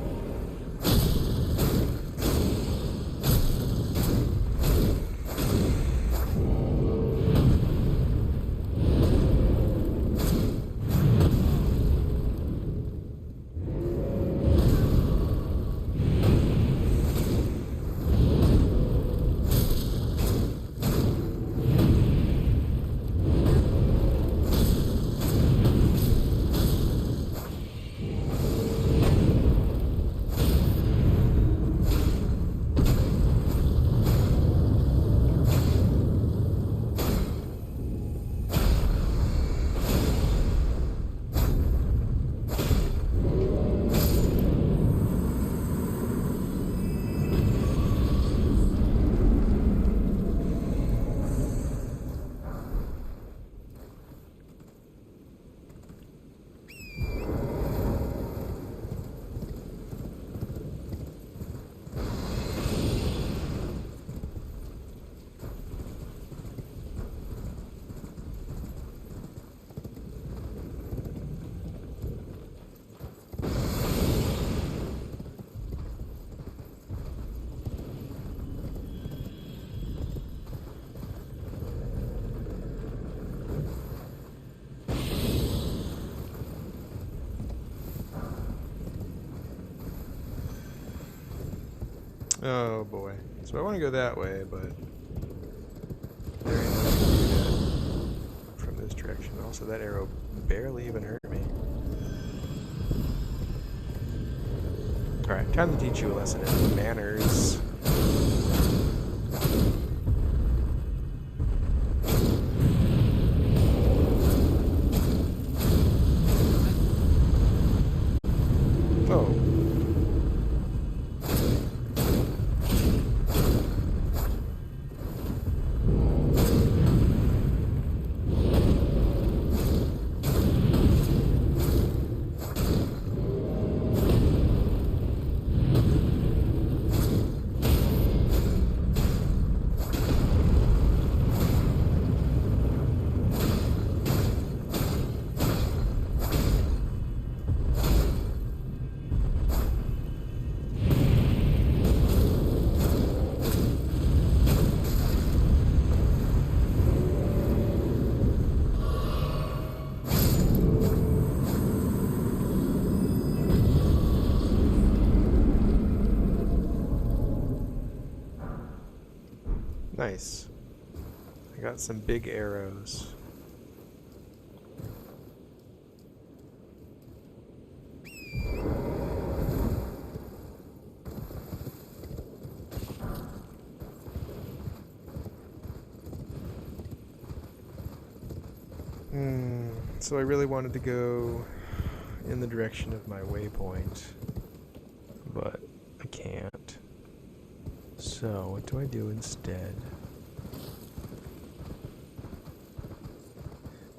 Oh boy. So I want to go that way, but there ain't nothing to do that from this direction. Also, that arrow barely even hurt me. Alright, time to teach you a lesson in manners. Oh. Nice. I got some big arrows. So I really wanted to go in the direction of my waypoint, but I can't. So what do I do instead?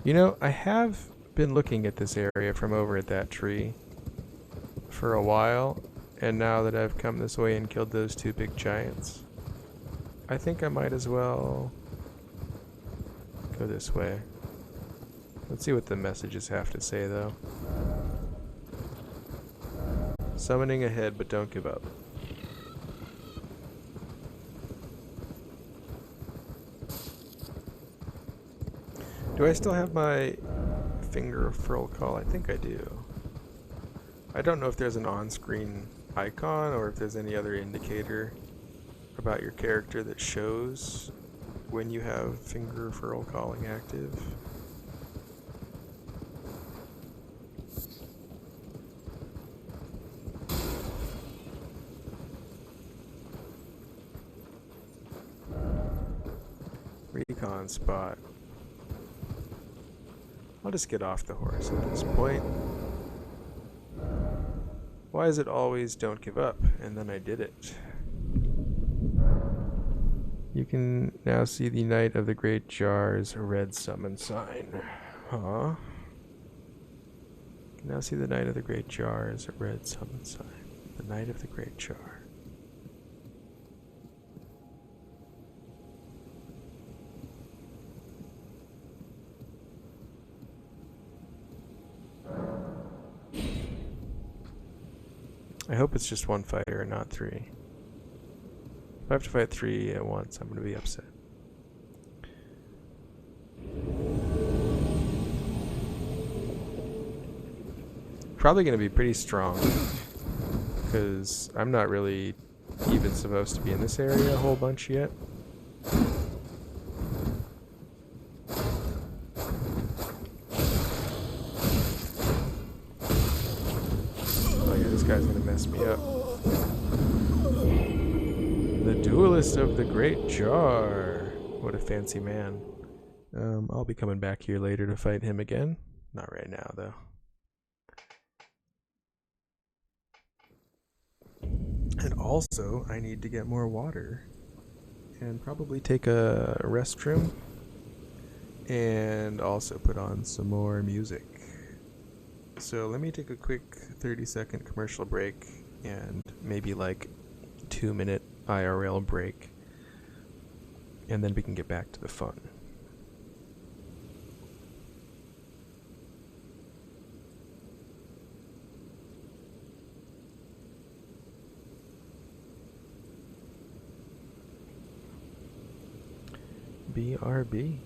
You know, I have been looking at this area from over at that tree for a while, and now that I've come this way and killed those two big giants, I think I might as well go this way. Let's see what the messages have to say, though. Summoning ahead, but don't give up. Do I still have my finger furl call? I think I do. I don't know if there's an on-screen icon or if there's any other indicator about your character that shows when you have finger furl calling active. Recon spot. I'll just get off the horse at this point. Why is it always don't give up? And then I did it. You can now see the Knight of the Great Jar's red summon sign. Huh? You can now see the Knight of the Great Jar's red summon sign. The Knight of the Great Jar. I hope it's just one fighter and not three. If I have to fight three at once, I'm going to be upset. Probably going to be pretty strong, because I'm not really even supposed to be in this area a whole bunch yet. This guy's gonna mess me up. The Duelist of the Great Jar. What a fancy man. I'll be coming back here later to fight him again. Not right now, though. And also, I need to get more water. And probably take a restroom. And also put on some more music. So let me take a quick 30-second commercial break and maybe like 2-minute IRL break, and then we can get back to the fun. BRB.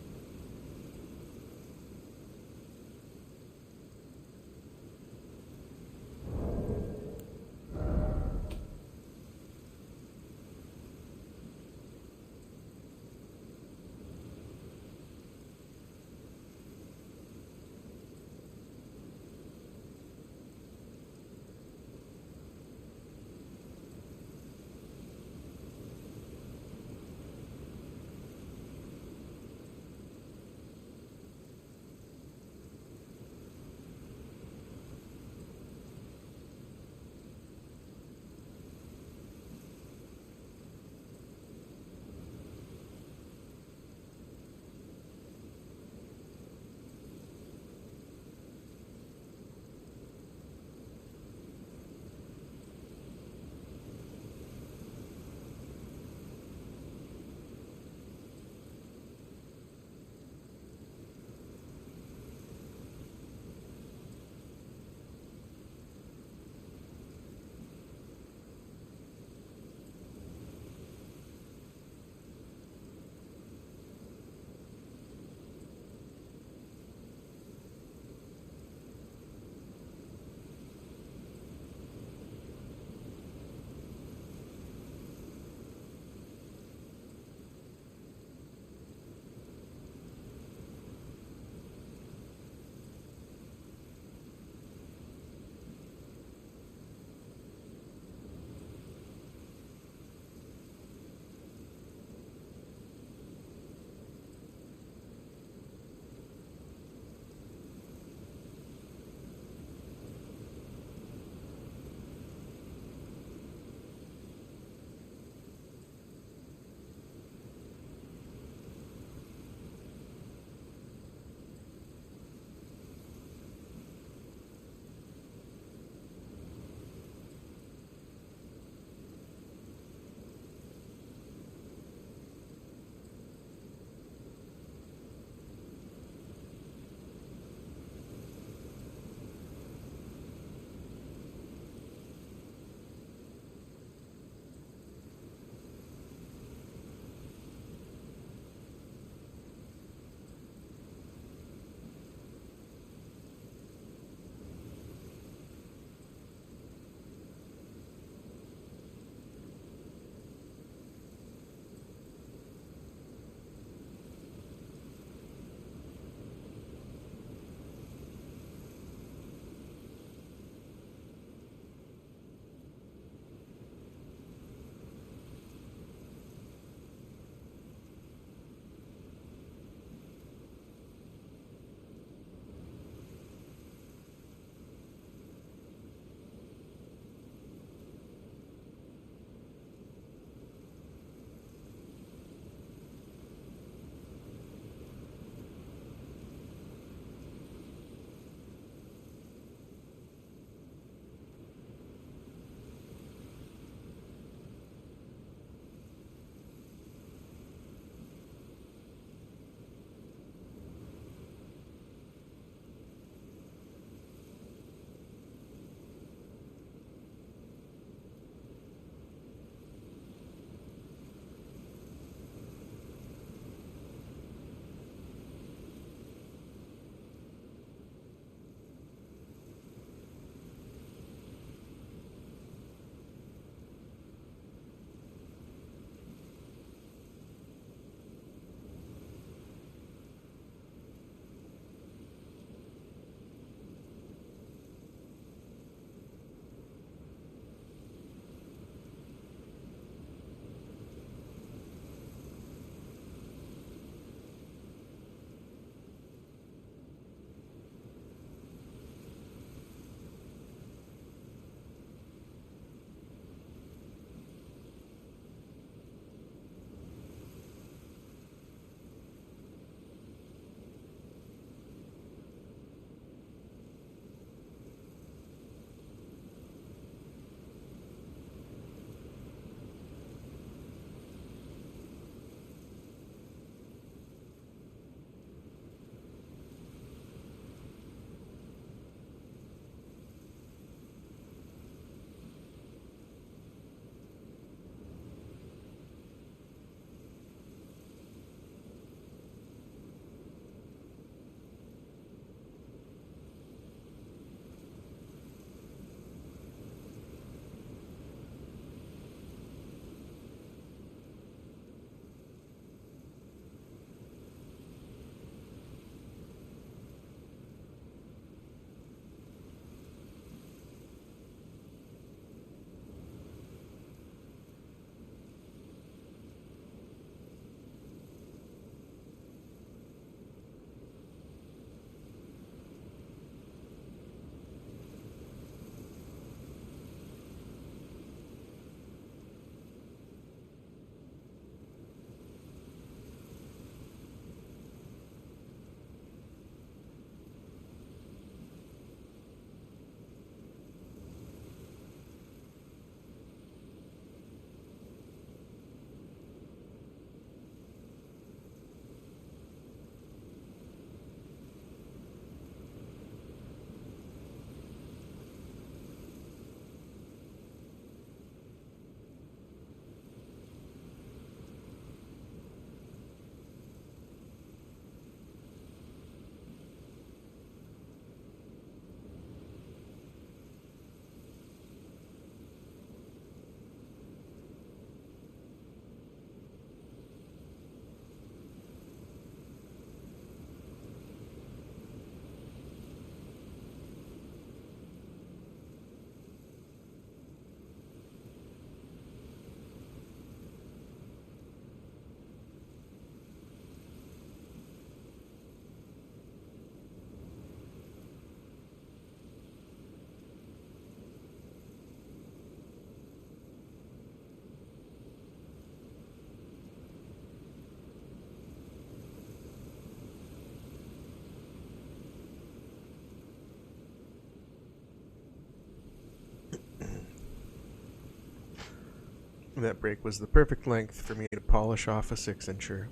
That break was the perfect length for me to polish off a 6-incher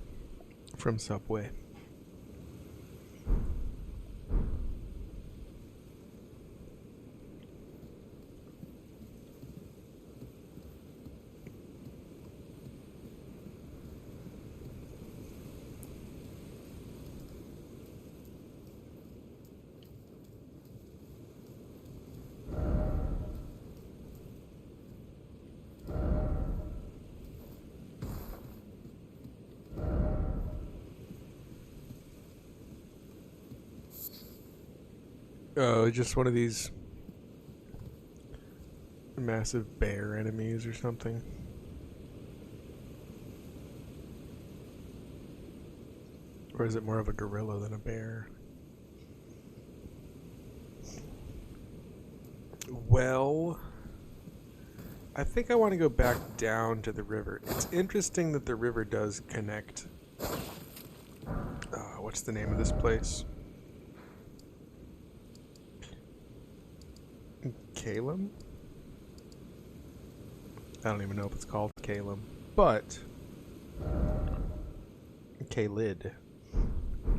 from Subway. Oh, just one of these massive bear enemies or something. Or is it more of a gorilla than a bear? Well, I think I want to go back down to the river. It's interesting that the river does connect. What's the name of this place? Calum? I don't even know if it's called Calum, but Kalid.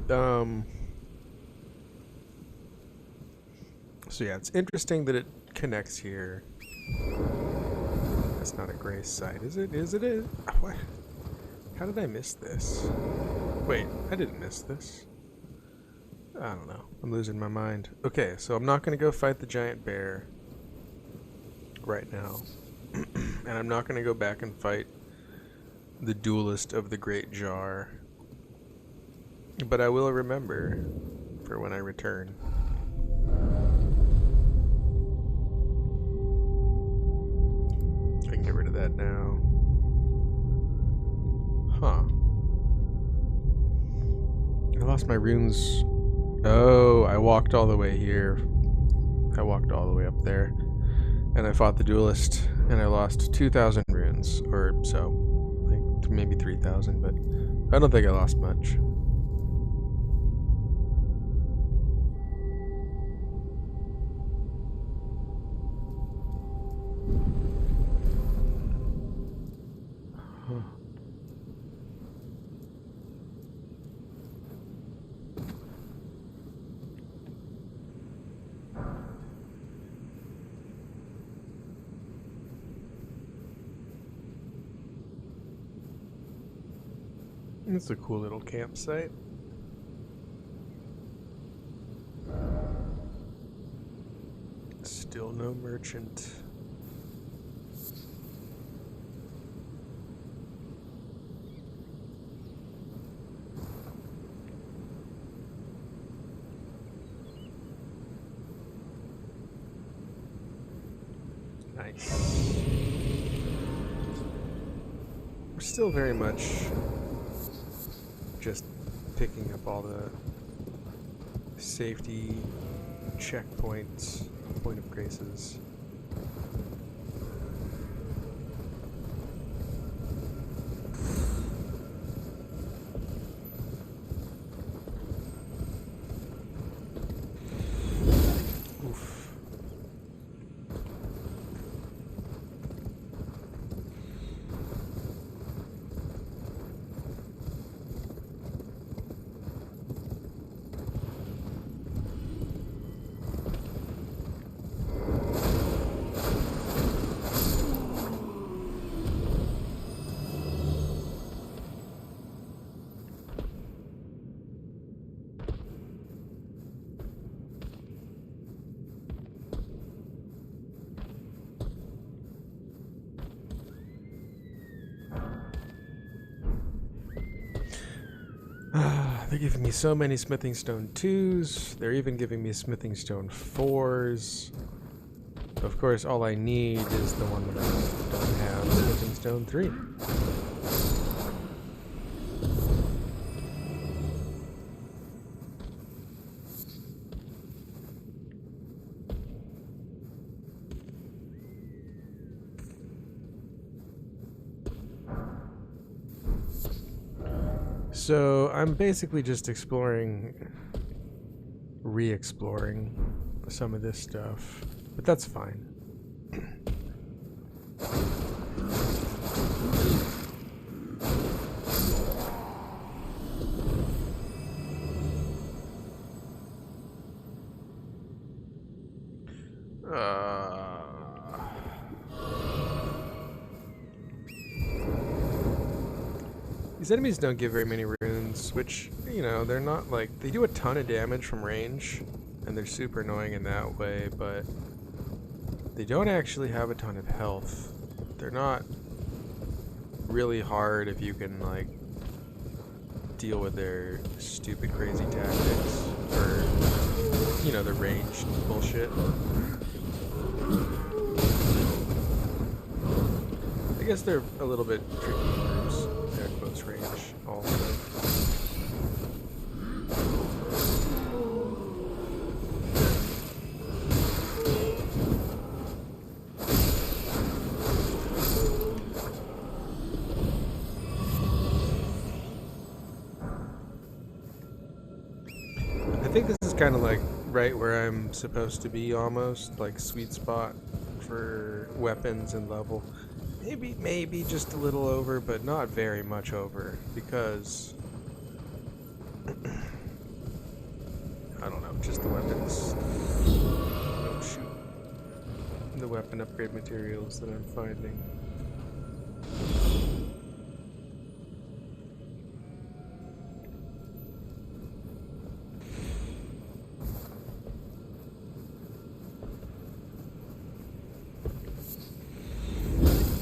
So yeah, it's interesting that it connects here. That's not a grace site, is it? Is it? What? How did I miss this? Wait, I didn't miss this. I don't know. I'm losing my mind. Okay, so I'm not going to go fight the giant bear right now. And I'm not going to go back and fight the duelist of the Great Jar. But I will remember for when I return. I can get rid of that now. Huh. I lost my runes. Oh, I walked all the way here. I walked all the way up there. And I fought the duelist, and I lost 2,000 runes, or so. Like, maybe 3,000, but I don't think I lost much. It's a cool little campsite. Still no merchant. Nice. We're still very much just picking up all the safety checkpoints, point of graces. Oof. They're giving me so many smithing stone 2s. They're even giving me smithing stone 4s. Of course, all I need is the one that I don't have, smithing stone 3. So I'm basically just re-exploring some of this stuff, but that's fine. These enemies don't give very many runes, which, you know, they're not like... They do a ton of damage from range, and they're super annoying in that way, but they don't actually have a ton of health. They're not really hard if you can, like, deal with their stupid, crazy tactics, or, you know, the ranged bullshit. I guess they're a little bit tricky groups at close range also. I think this is kind of like right where I'm supposed to be almost, like sweet spot for weapons and level. Maybe just a little over, but not very much over, because I don't know, just the weapons. Oh shoot. The weapon upgrade materials that I'm finding.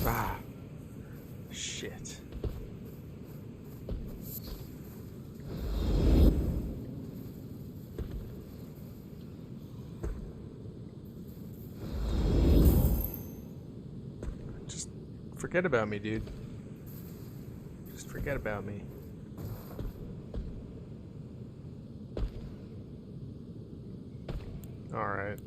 Ah. Shit. Just forget about me, dude. Just forget about me. Alright.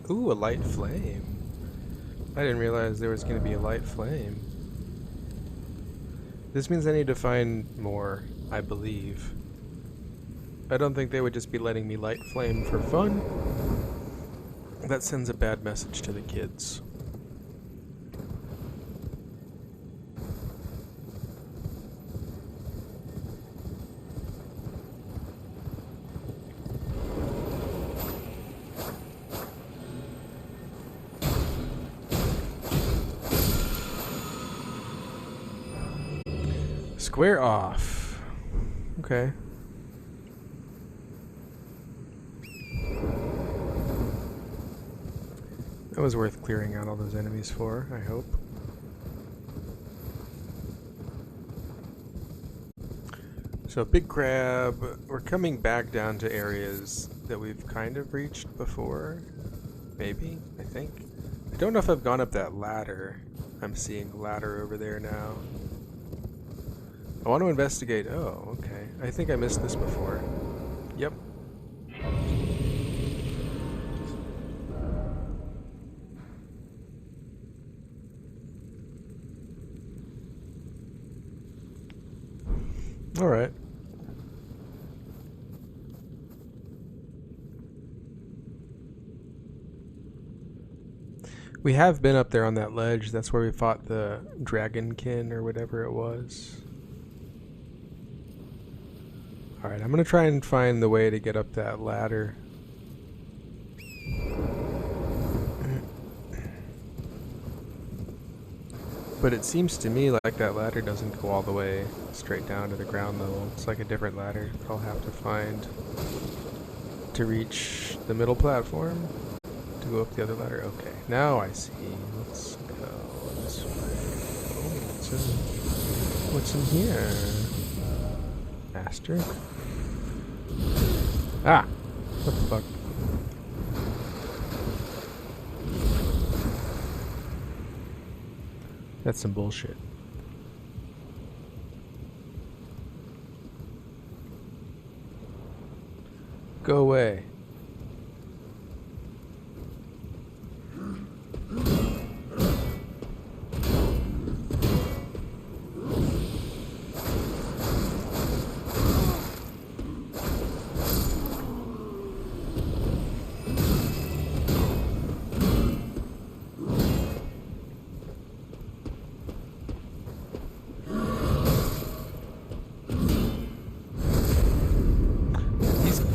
Ooh, a light flame. I didn't realize there was going to be a light flame. This means I need to find more, I believe. I don't think they would just be letting me light flame for fun. That sends a bad message to the kids. Square off. Okay. That was worth clearing out all those enemies for, I hope. So big crab, we're coming back down to areas that we've kind of reached before. Maybe, I think. I don't know if I've gone up that ladder. I'm seeing a ladder over there now. I want to investigate. Oh, okay. I think I missed this before. Yep. All right. We have been up there on that ledge. That's where we fought the dragonkin or whatever it was. Alright, I'm gonna try and find the way to get up that ladder. But it seems to me like that ladder doesn't go all the way straight down to the ground level. It's like a different ladder I'll have to find to reach the middle platform to go up the other ladder. Okay, now I see. Let's go this way. Oh, what's in here? Master? Ah! What the fuck? That's some bullshit. Go away.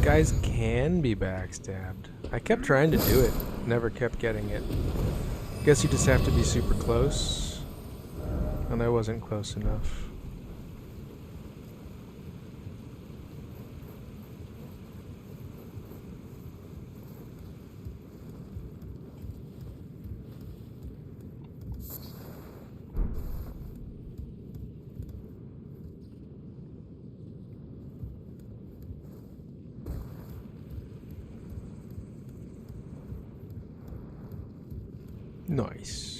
Guys can be backstabbed. I kept trying to do it, never kept getting it. Guess you just have to be super close, and I wasn't close enough. Nice.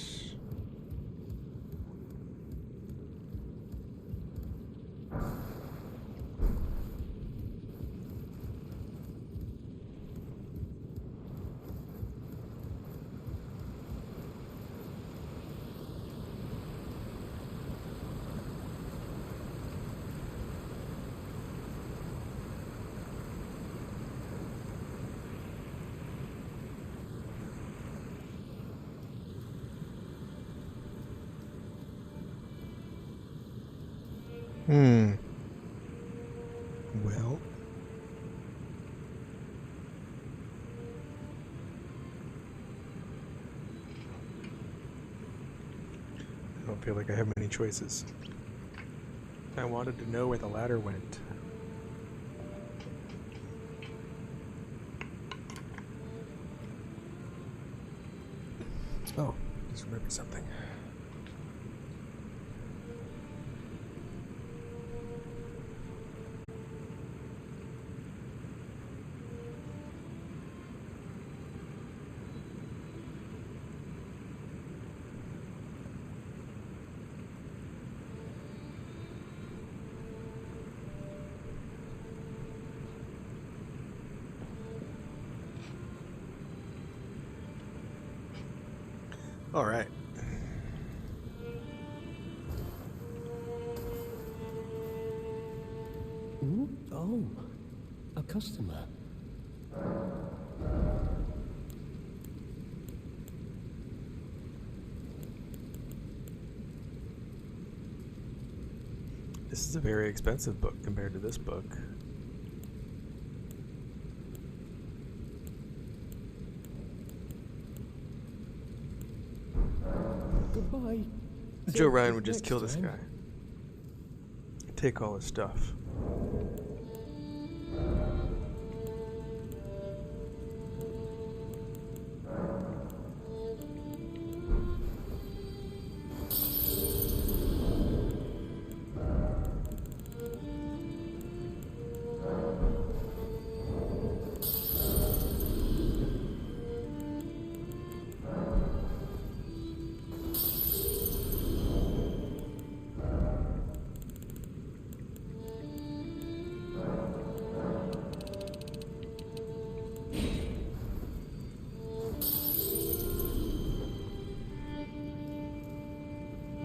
Well. I don't feel like I have many choices. I wanted to know where the ladder went. Oh, just remembered something. All right. Oh, a customer. This is a very expensive book compared to this book. Goodbye. Joe Ryan would just Next kill this time. guy. Take all his stuff.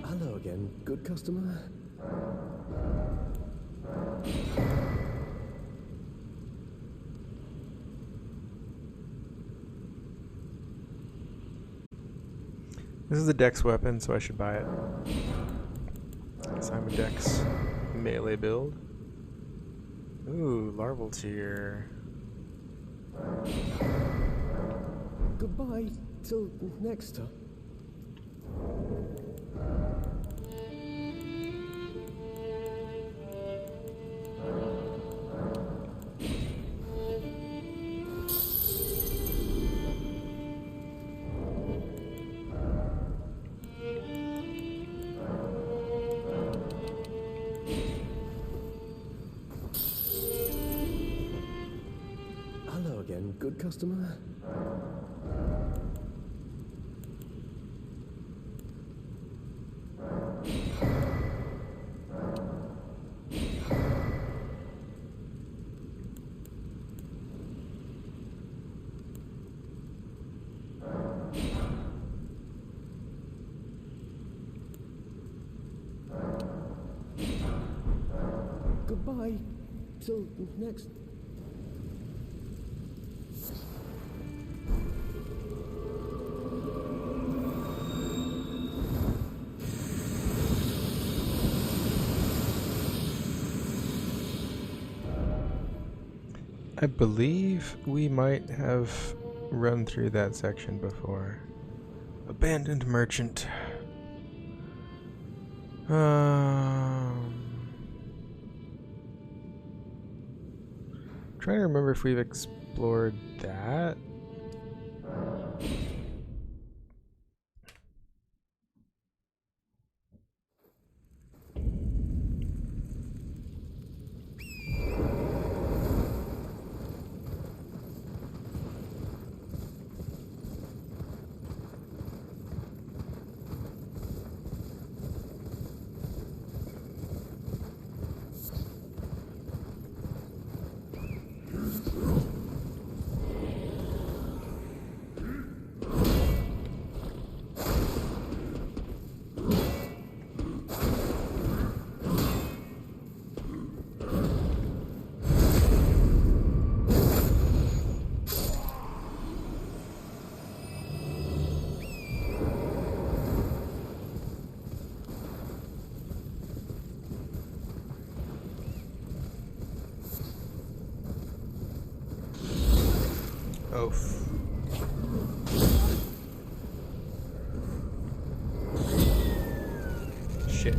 Hello again, good customer. This is a Dex weapon, so I should buy it. Because I'm a Dex melee build. Ooh, larval tier. Goodbye till next time. again, good customer. Goodbye. Till next. I believe we might have run through that section before. Abandoned merchant. Trying to remember if we've explored that. Oh. Shit.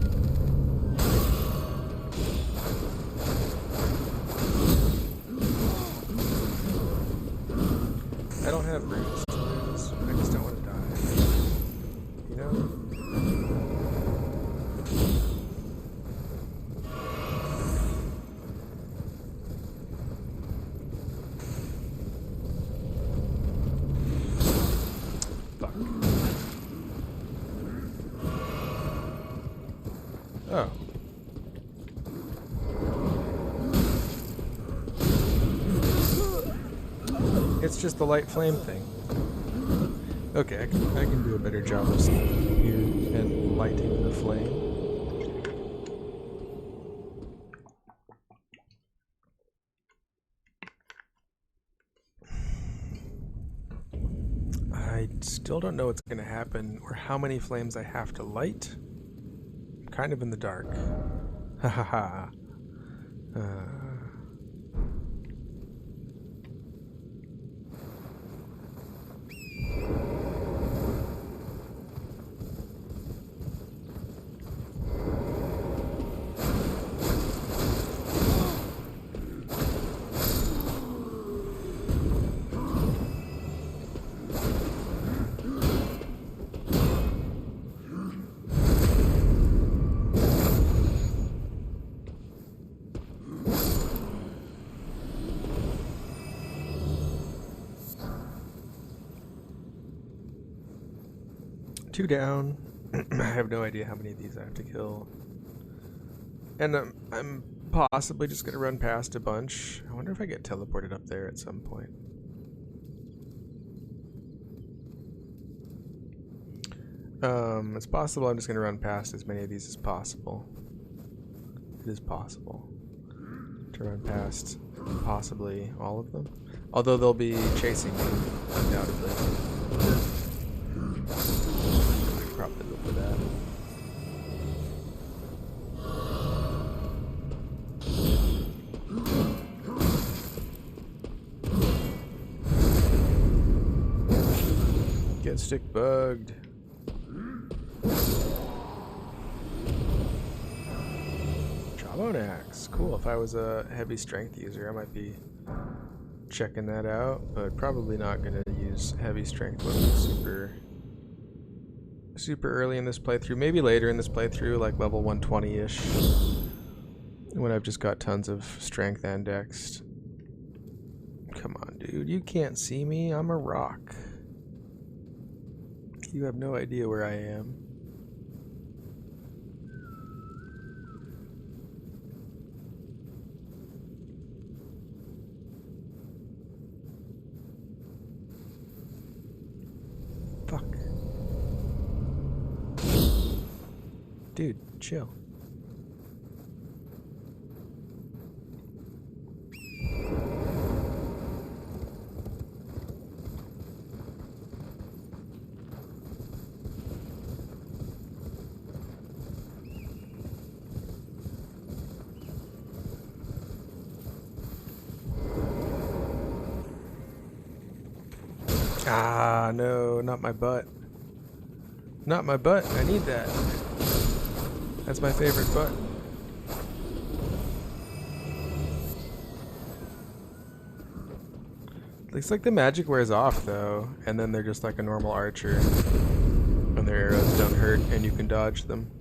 I don't have roots to lose. I just don't want to die. You know? Oh. It's just the light flame thing. Okay, I can do a better job of standing here and lighting the flame. I still don't know what's going to happen or how many flames I have to light. I'm kind of in the dark. Ha ha ha. Two down. I have no idea how many of these I have to kill. And I'm possibly just going to run past a bunch. I wonder if I get teleported up there at some point. It's possible I'm just going to run past as many of these as possible. It is possible to run past possibly all of them. Although they'll be chasing me, undoubtedly. Probably look for that. Get stick bugged. Jawbone axe. Cool. If I was a heavy strength user, I might be checking that out, but probably not going to use heavy strength weapons super early in this playthrough. Maybe later in this playthrough, like level 120-ish, when I've just got tons of strength and dex. Come on, dude. You can't see me. I'm a rock. You have no idea where I am. Fuck. Dude, chill. Ah, no, not my butt. Not my butt. I need that. That's my favorite butt. Looks like the magic wears off, though, and then they're just like a normal archer. And their arrows don't hurt, and you can dodge them.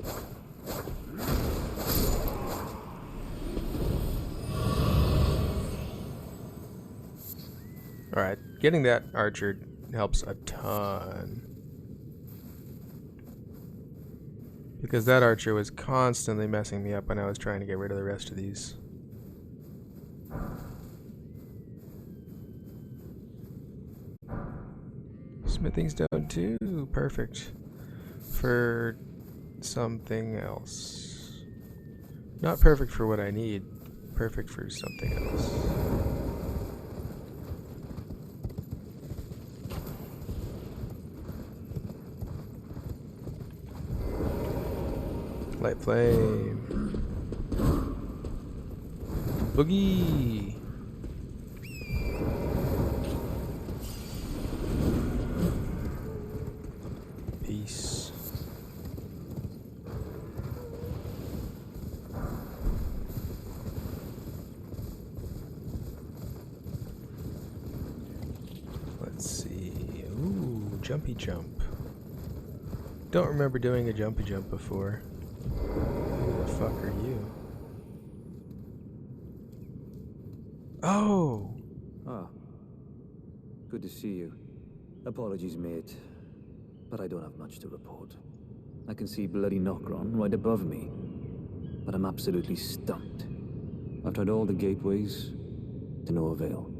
Alright, getting that archer helps a ton. Because that archer was constantly messing me up when I was trying to get rid of the rest of these. Smithing stone too, perfect. For something else. Not perfect for what I need, perfect for something else. Light flame. Boogie. Peace. Let's see. Ooh, jumpy jump. Don't remember doing a jumpy jump before. Who the fuck are you? Oh! Ah. Good to see you. Apologies, mate. But I don't have much to report. I can see bloody Nokron right above me. But I'm absolutely stumped. I've tried all the gateways, to no avail.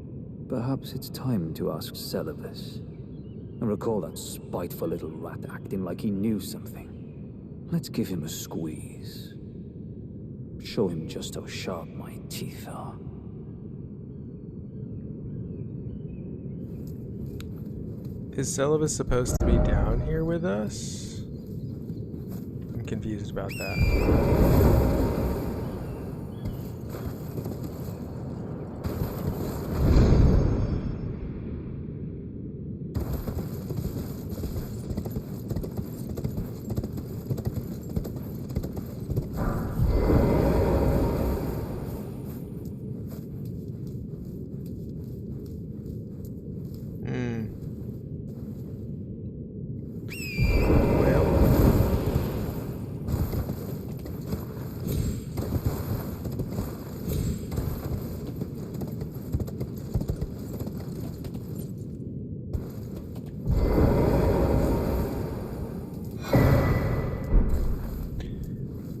Perhaps it's time to ask Celovus. I recall that spiteful little rat acting like he knew something. Let's give him a squeeze. Show him just how sharp my teeth are. Is Celovus supposed to be down here with us? I'm confused about that.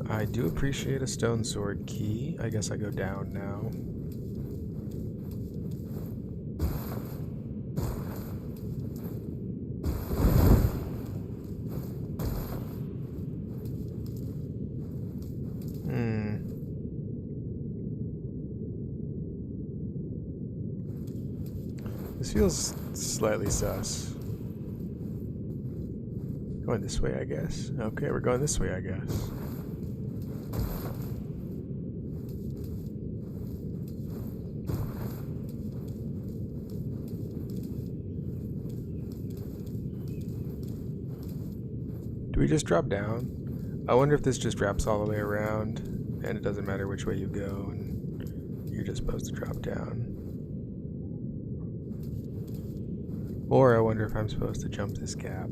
I do appreciate a stone sword key. I guess I go down now. This feels slightly sus. Going this way, I guess. Okay, we're going this way, I guess. Do we just drop down? I wonder if this just wraps all the way around and it doesn't matter which way you go and you're just supposed to drop down. Or I wonder if I'm supposed to jump this gap.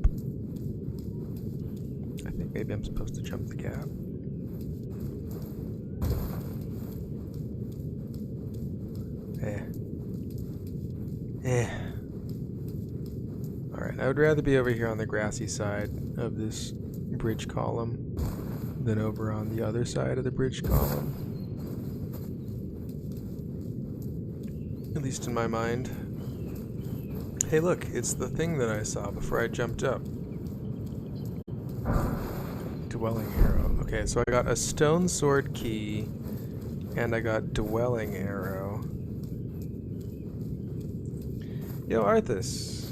I think maybe I'm supposed to jump the gap. Alright, I would rather be over here on the grassy side of this bridge column than over on the other side of the bridge column. At least in my mind. Hey look, it's the thing that I saw before I jumped up. Dwelling arrow. Okay, so I got a stone sword key, and I got dwelling arrow. Yo, Arthas.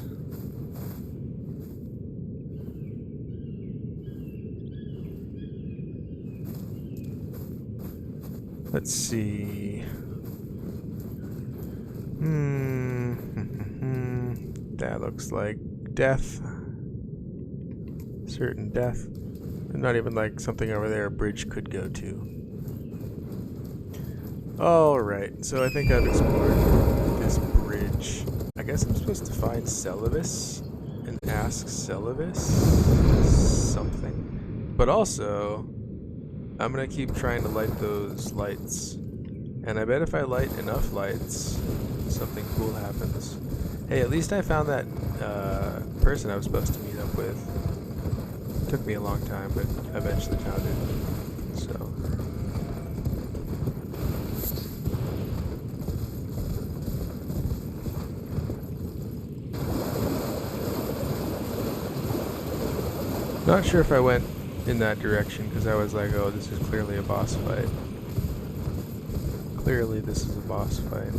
Let's see. That looks like death. Certain death. And not even like something over there a bridge could go to. Alright, so I think I've explored this bridge. I guess I'm supposed to find Celavis and ask Celavis something. But also, I'm gonna keep trying to light those lights. And I bet if I light enough lights, something cool happens. Hey, at least I found that person I was supposed to meet up with. Took me a long time, but I eventually found it. So. Not sure if I went in that direction because I was like, oh, this is clearly a boss fight. Clearly this is a boss fight.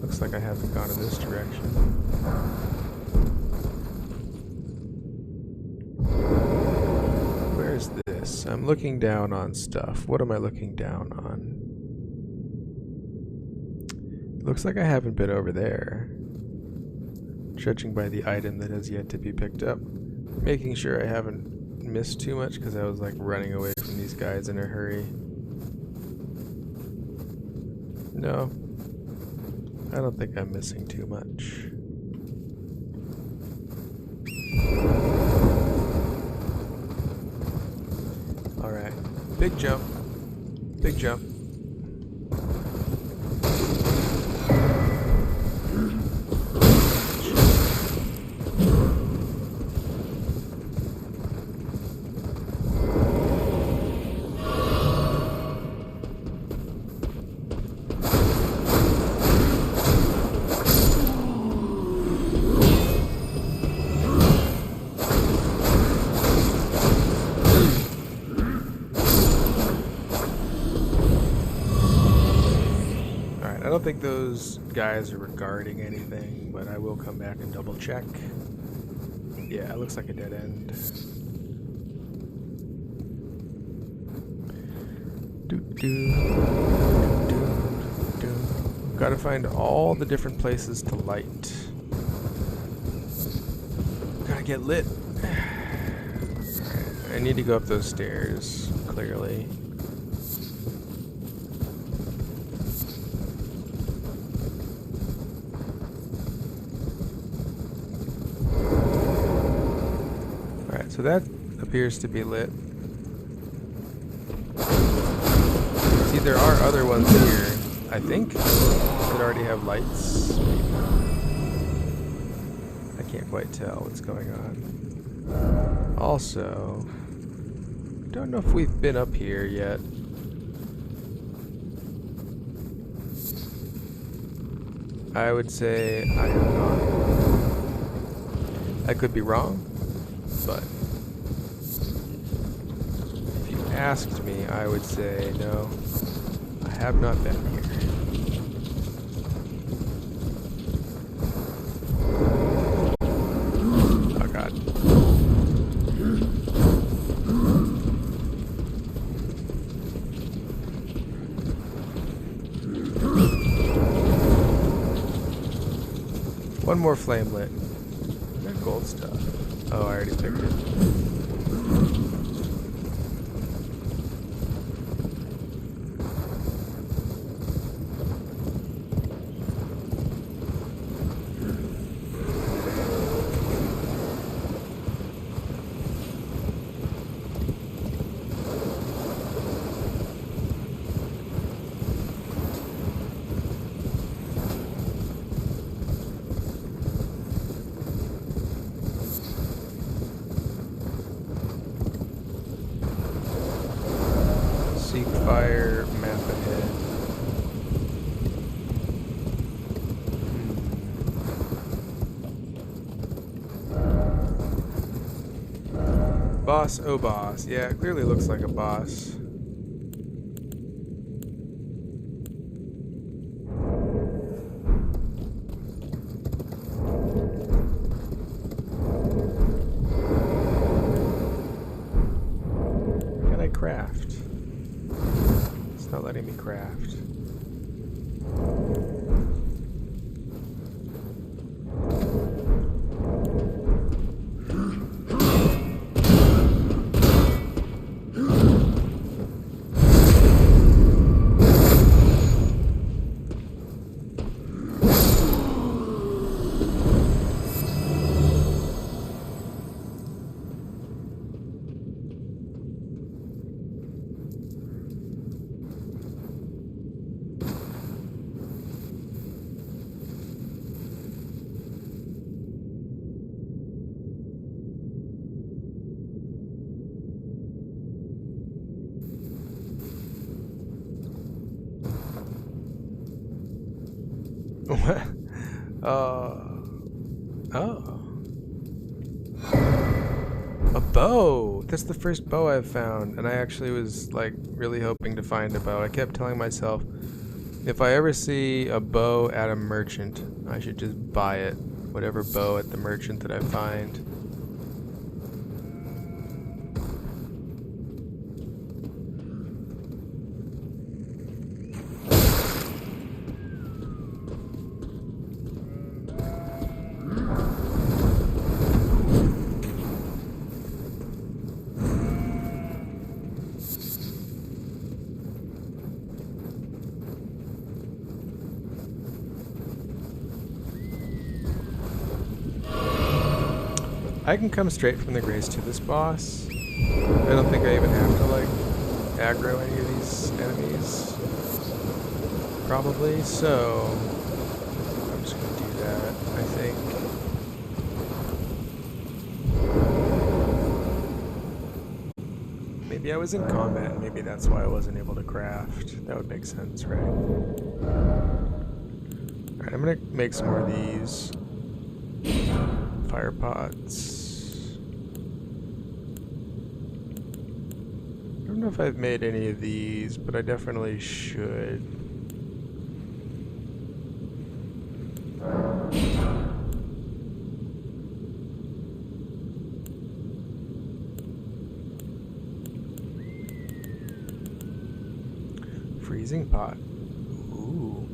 Looks like I haven't gone in this direction. Where's this? I'm looking down on stuff. What am I looking down on? Looks like I haven't been over there. Judging by the item that has yet to be picked up. Making sure I haven't missed too much because I was like running away from these guys in a hurry. No. I don't think I'm missing too much. Alright. Big jump. Big jump. I don't think those guys are regarding anything, but I will come back and double check. Yeah, it looks like a dead end. Gotta find all the different places to light. Gotta get lit. I need to go up those stairs, clearly. So that appears to be lit. See, there are other ones here, I think, that already have lights. I can't quite tell what's going on. Also, don't know if we've been up here yet. I would say I have not. I could be wrong, but if you asked me, I would say no, I have not been here. Oh god. One more flame lit. That gold stuff. Oh, I already picked it. campfire map ahead. Boss, oh boss. Yeah, it clearly looks like a boss. Can I craft? It's not letting me craft. What? Oh. A bow! That's the first bow I've found, and I actually was, like, really hoping to find a bow. I kept telling myself, if I ever see a bow at a merchant, I should just buy it. Whatever bow at the merchant that I find. I can come straight from the Grace to this boss. I don't think I even have to, like, aggro any of these enemies. Probably, so I'm just gonna do that, I think. Maybe I was in combat and maybe that's why I wasn't able to craft. That would make sense, right? Alright, I'm gonna make some more of these fire pots. I don't know if I've made any of these, but I definitely should. Freezing pot. Ooh.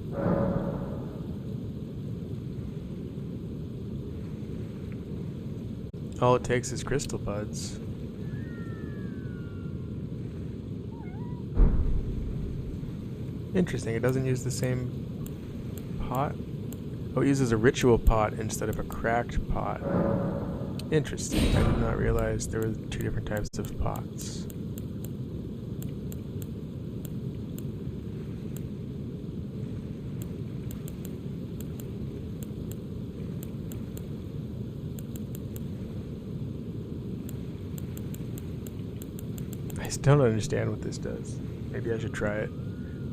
All it takes is crystal buds. Interesting, it doesn't use the same pot? Oh, it uses a ritual pot instead of a cracked pot. Interesting, I did not realize there were two different types of pots. I still don't understand what this does. Maybe I should try it.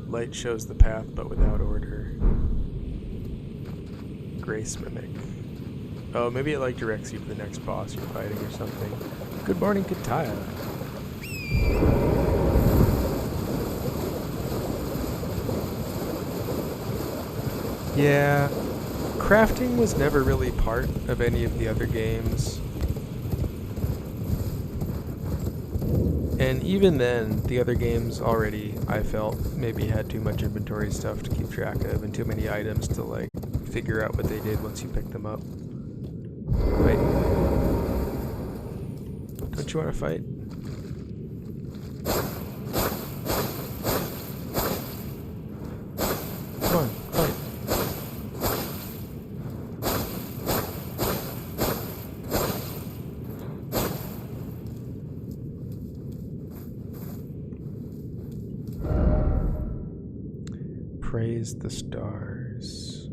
Light shows the path, but without order. Grace Mimic. Oh, maybe it like directs you to the next boss you're fighting or something. Good morning, Kataya. Yeah, crafting was never really part of any of the other games. And even then, the other games already, I felt, maybe had too much inventory stuff to keep track of and too many items to, like, figure out what they did once you pick them up. Wait. Don't you want to fight? Come on, fight. Praise the stars.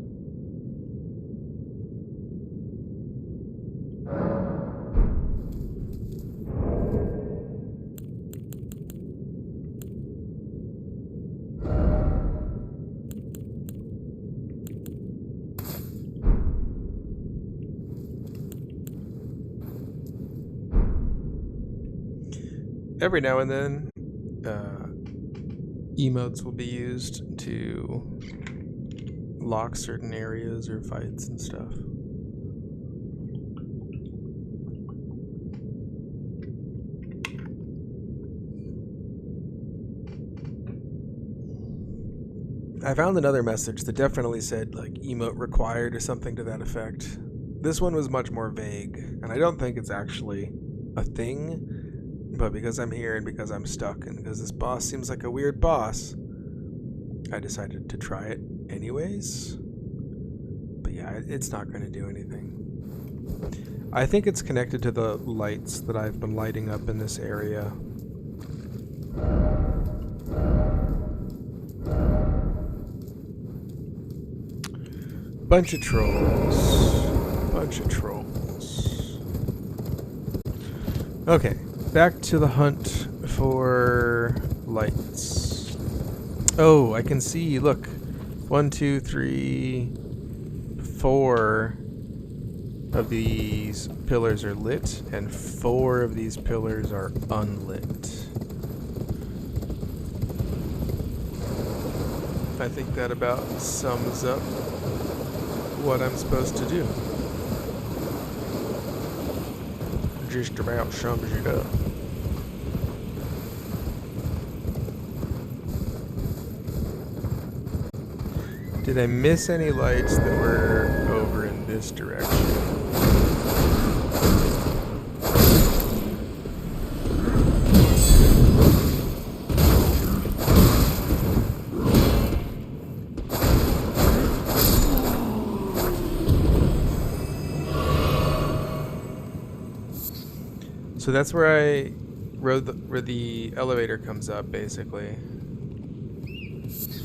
every now and then, emotes will be used to lock certain areas or fights and stuff. I found another message that definitely said like emote required or something to that effect. This one was much more vague, and I don't think it's actually a thing, but because I'm here and because I'm stuck and because this boss seems like a weird boss, I decided to try it anyways. But yeah, it's not going to do anything. I think it's connected to the lights that I've been lighting up in this area. Bunch of trolls. Bunch of trolls. Okay, back to the hunt for lights. Oh, I can see, look. 1, 2, 3, 4 of these pillars are lit, and 4 of these pillars are unlit. I think that about sums up what I'm supposed to do. Just about sums it up. Did I miss any lights that were over in this direction? So that's where I rode where the elevator comes up, basically.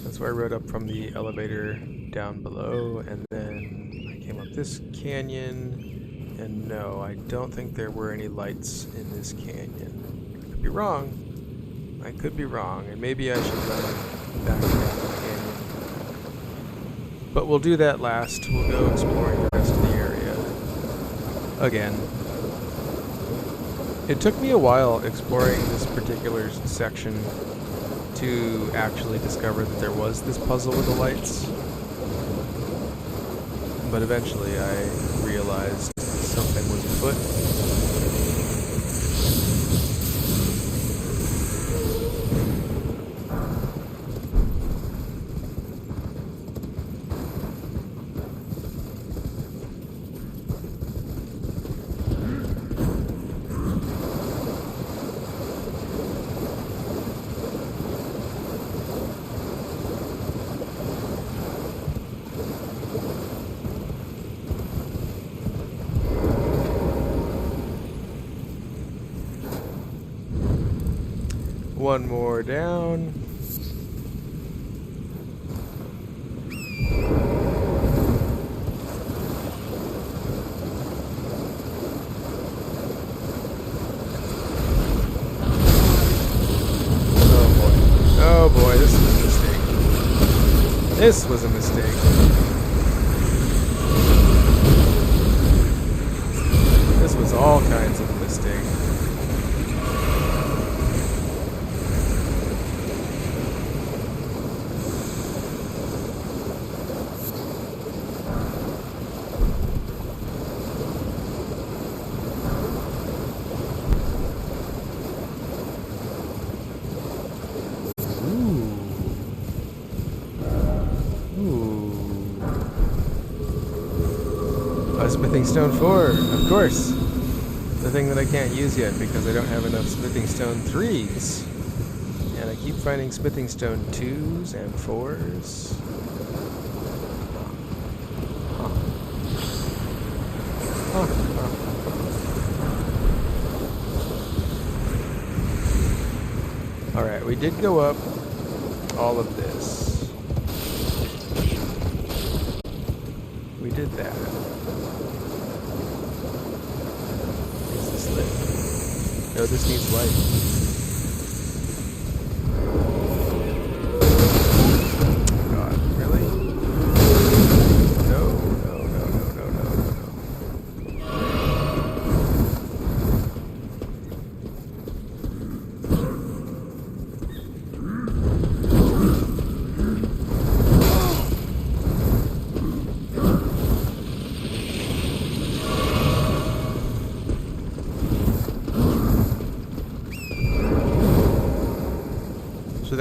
That's where I rode up from the elevator down below, and then I came up this canyon, and no, I don't think there were any lights in this canyon. I could be wrong. I could be wrong, and maybe I should run back down the canyon. But we'll do that last. We'll go exploring the rest of the area again. It took me a while exploring this particular section to actually discover that there was this puzzle with the lights. But eventually I realized something was afoot. One more down. Oh boy, this was a mistake. This was a mistake. This was all kinds of a mistake. Smithing Stone 4, of course. The thing that I can't use yet because I don't have enough Smithing Stone 3s. And I keep finding Smithing Stone 2s and 4s. Alright, we did go up all of this. We did that. No, this needs light. God, really? No.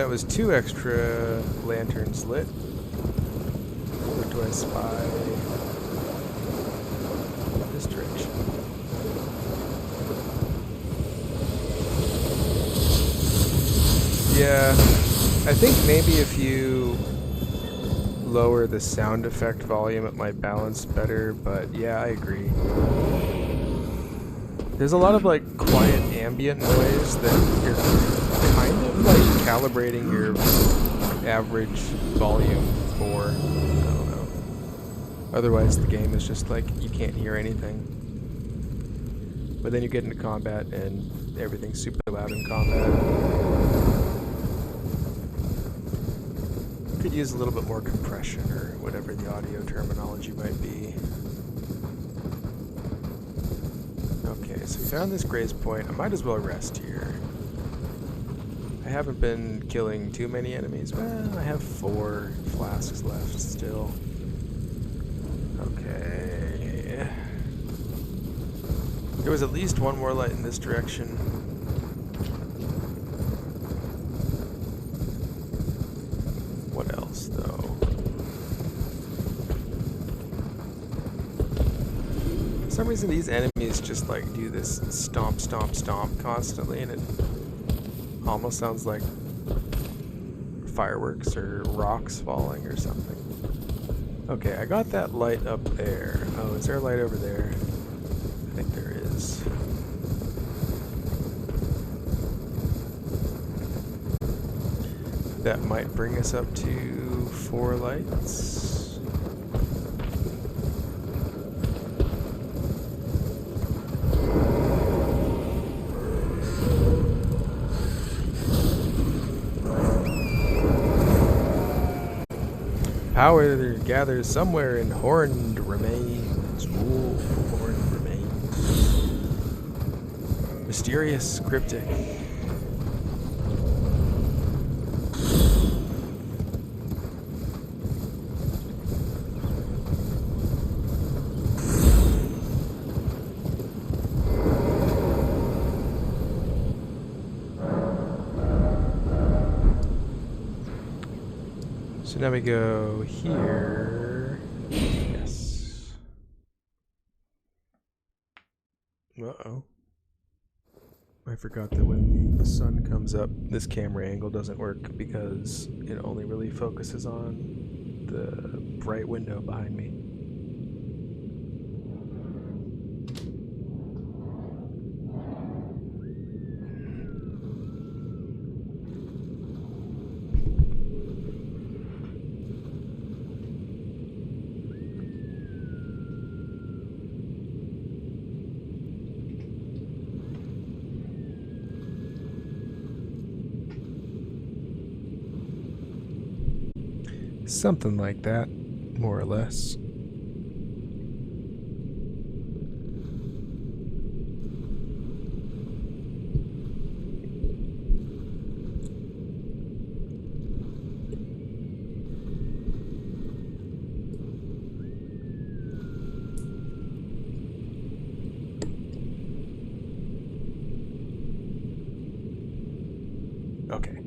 that was 2 extra lanterns lit. What do I spy? This direction. Yeah, I think maybe if you lower the sound effect volume it might balance better, but yeah, I agree. There's a lot of like quiet ambient noise that you're kind of like calibrating your average volume for. I don't know. Otherwise the game is just like you can't hear anything. But then you get into combat and everything's super loud in combat. Could use a little bit more compression or whatever the audio terminology might be. Okay, so we found this grace point. I might as well rest here. I haven't been killing too many enemies. Well, I have 4 flasks left still. Okay. There was at least one more light in this direction. What else, though? For some reason, these enemies just like do this stomp, stomp, stomp constantly, and it almost sounds like fireworks or rocks falling or something. Okay, I got that light up there. Oh, is there a light over there? I think there is. That might bring us up to 4 lights. Power gathers somewhere in horned remains. Ooh, horned remains. Mysterious, cryptic. So now we go here. Yes. Uh-oh. I forgot that when the sun comes up, this camera angle doesn't work because it only really focuses on the bright window behind me. Something like that, more or less. Okay.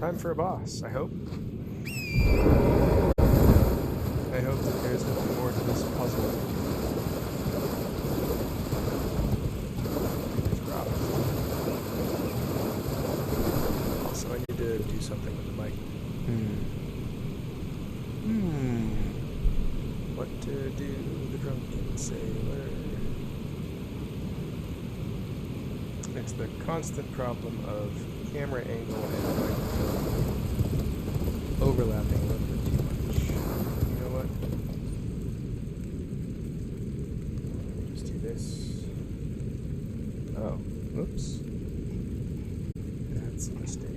Time for a boss, I hope. I hope that there's nothing more to this puzzle. Also, I need to do something with the mic. What to do, the drunken sailor? It's the constant problem of camera angle and microphone overlapping a little bit too much. You know what? Just do this. Oh, oops. That's a mistake.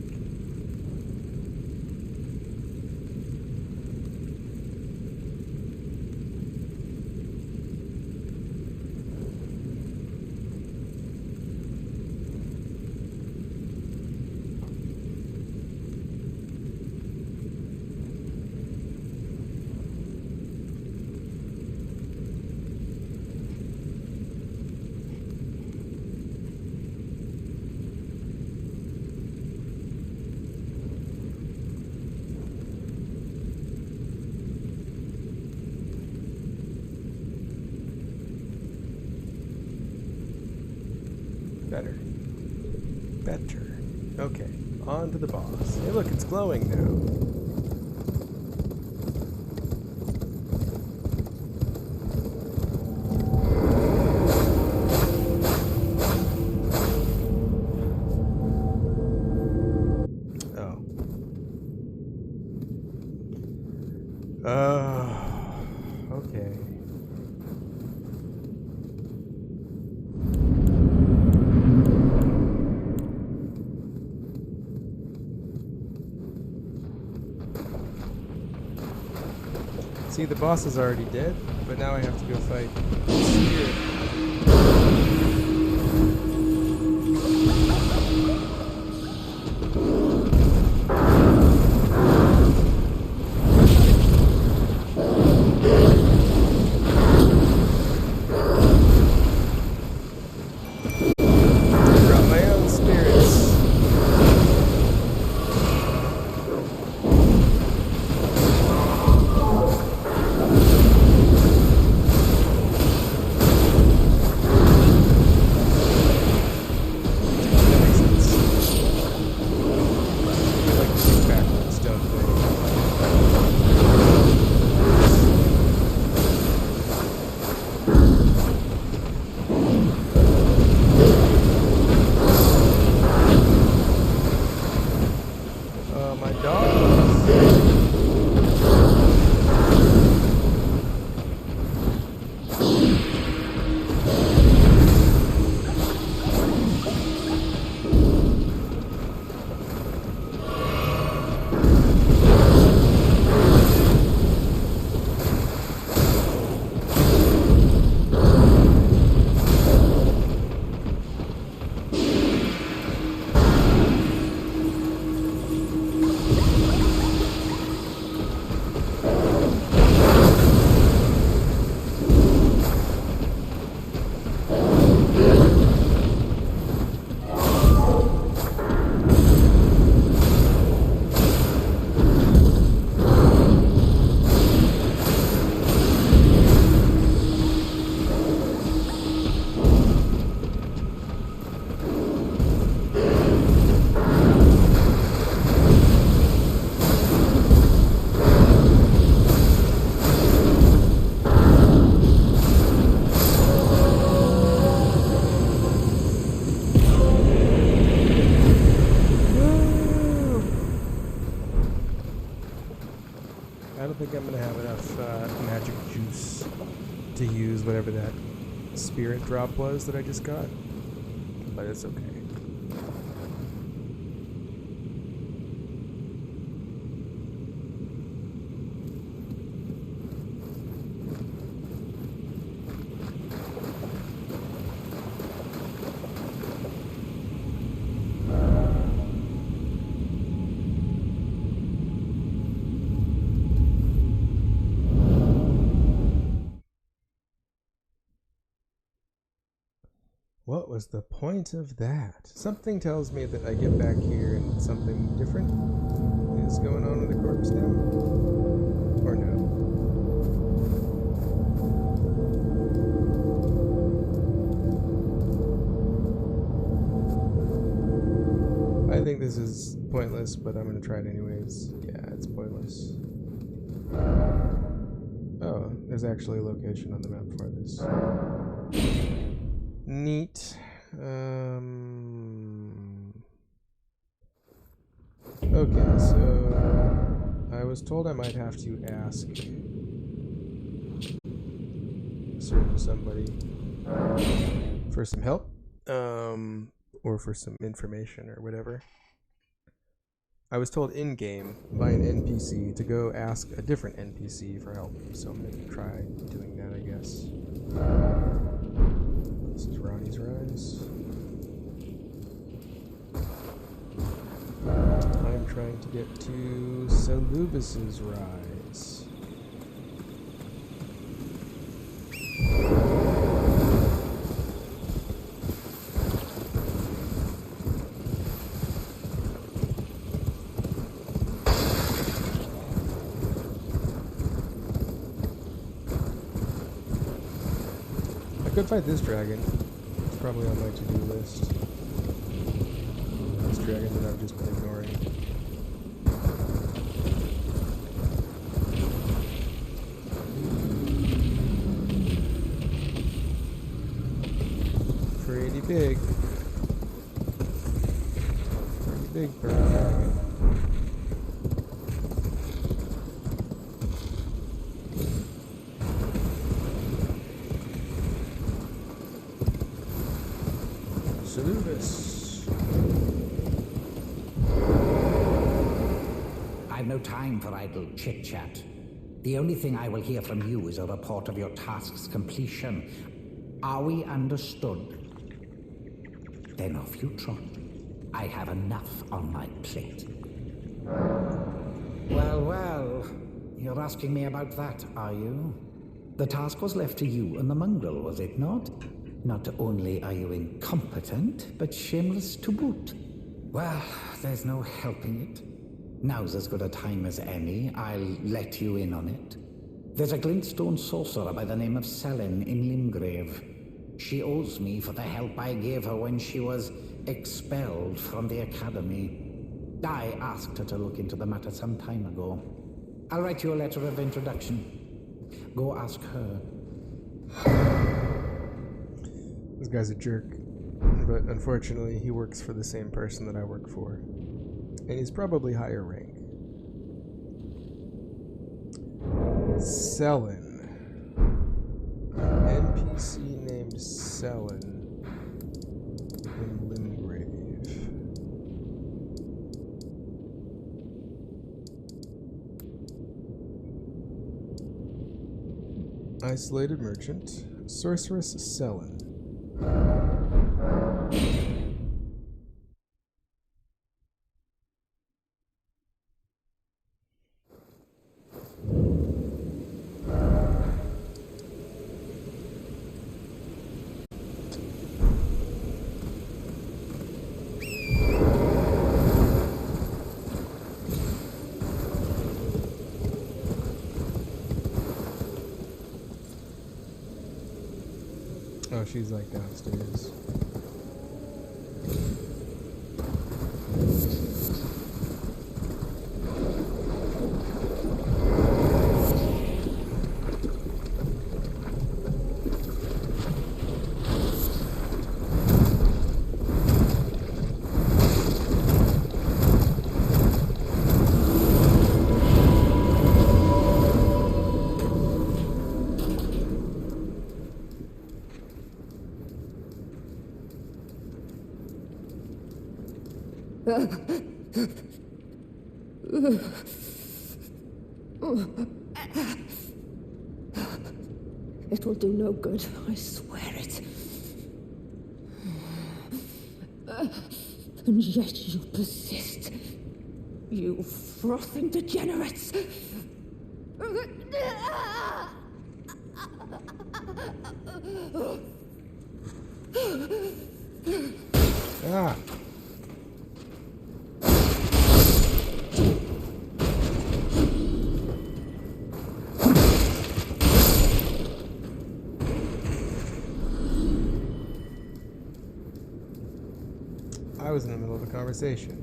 Okay, on to the boss. Hey look, it's glowing now. Okay. See, the boss is already dead, but now I have to go fight Spirit. I don't think I'm gonna have enough magic juice to use whatever that spirit drop was that I just got, but it's okay. What was the point of that? Something tells me that I get back here and something different is going on with the corpse now? Or no? I think this is pointless, but I'm gonna try it anyways. Yeah, it's pointless. Oh, there's actually a location on the map for this. Neat. Okay, so I was told I might have to ask somebody for some help, or for some information or whatever. I was told in-game by an NPC to go ask a different NPC for help, so I'm gonna try doing that, I guess. This is Ronnie's Rise. I'm trying to get to Salubus's Rise. I could fight this dragon. It's probably on my to-do list. This dragon that I've just been ignoring. Pretty big. Pretty big for a dragon. Salutus. I've no time for idle chit-chat. The only thing I will hear from you is a report of your task's completion. Are we understood? Then off you trot. I have enough on my plate. Well, you're asking me about that, are you? The task was left to you and the mongrel, was it not? Not only are you incompetent, but shameless to boot. Well, there's no helping it. Now's as good a time as any. I'll let you in on it. There's a glintstone sorcerer by the name of Selin in Limgrave. She owes me for the help I gave her when she was expelled from the academy. I asked her to look into the matter some time ago. I'll write you a letter of introduction. Go ask her. This guy's a jerk, but unfortunately he works for the same person that I work for. And he's probably higher rank. Selin. An NPC named Selin in Limgrave. Isolated merchant. Sorceress Selin. Oh, she's like downstairs. It will do no good, I swear it. And yet you persist. You frothing degenerates. Ah! I was in the middle of a conversation.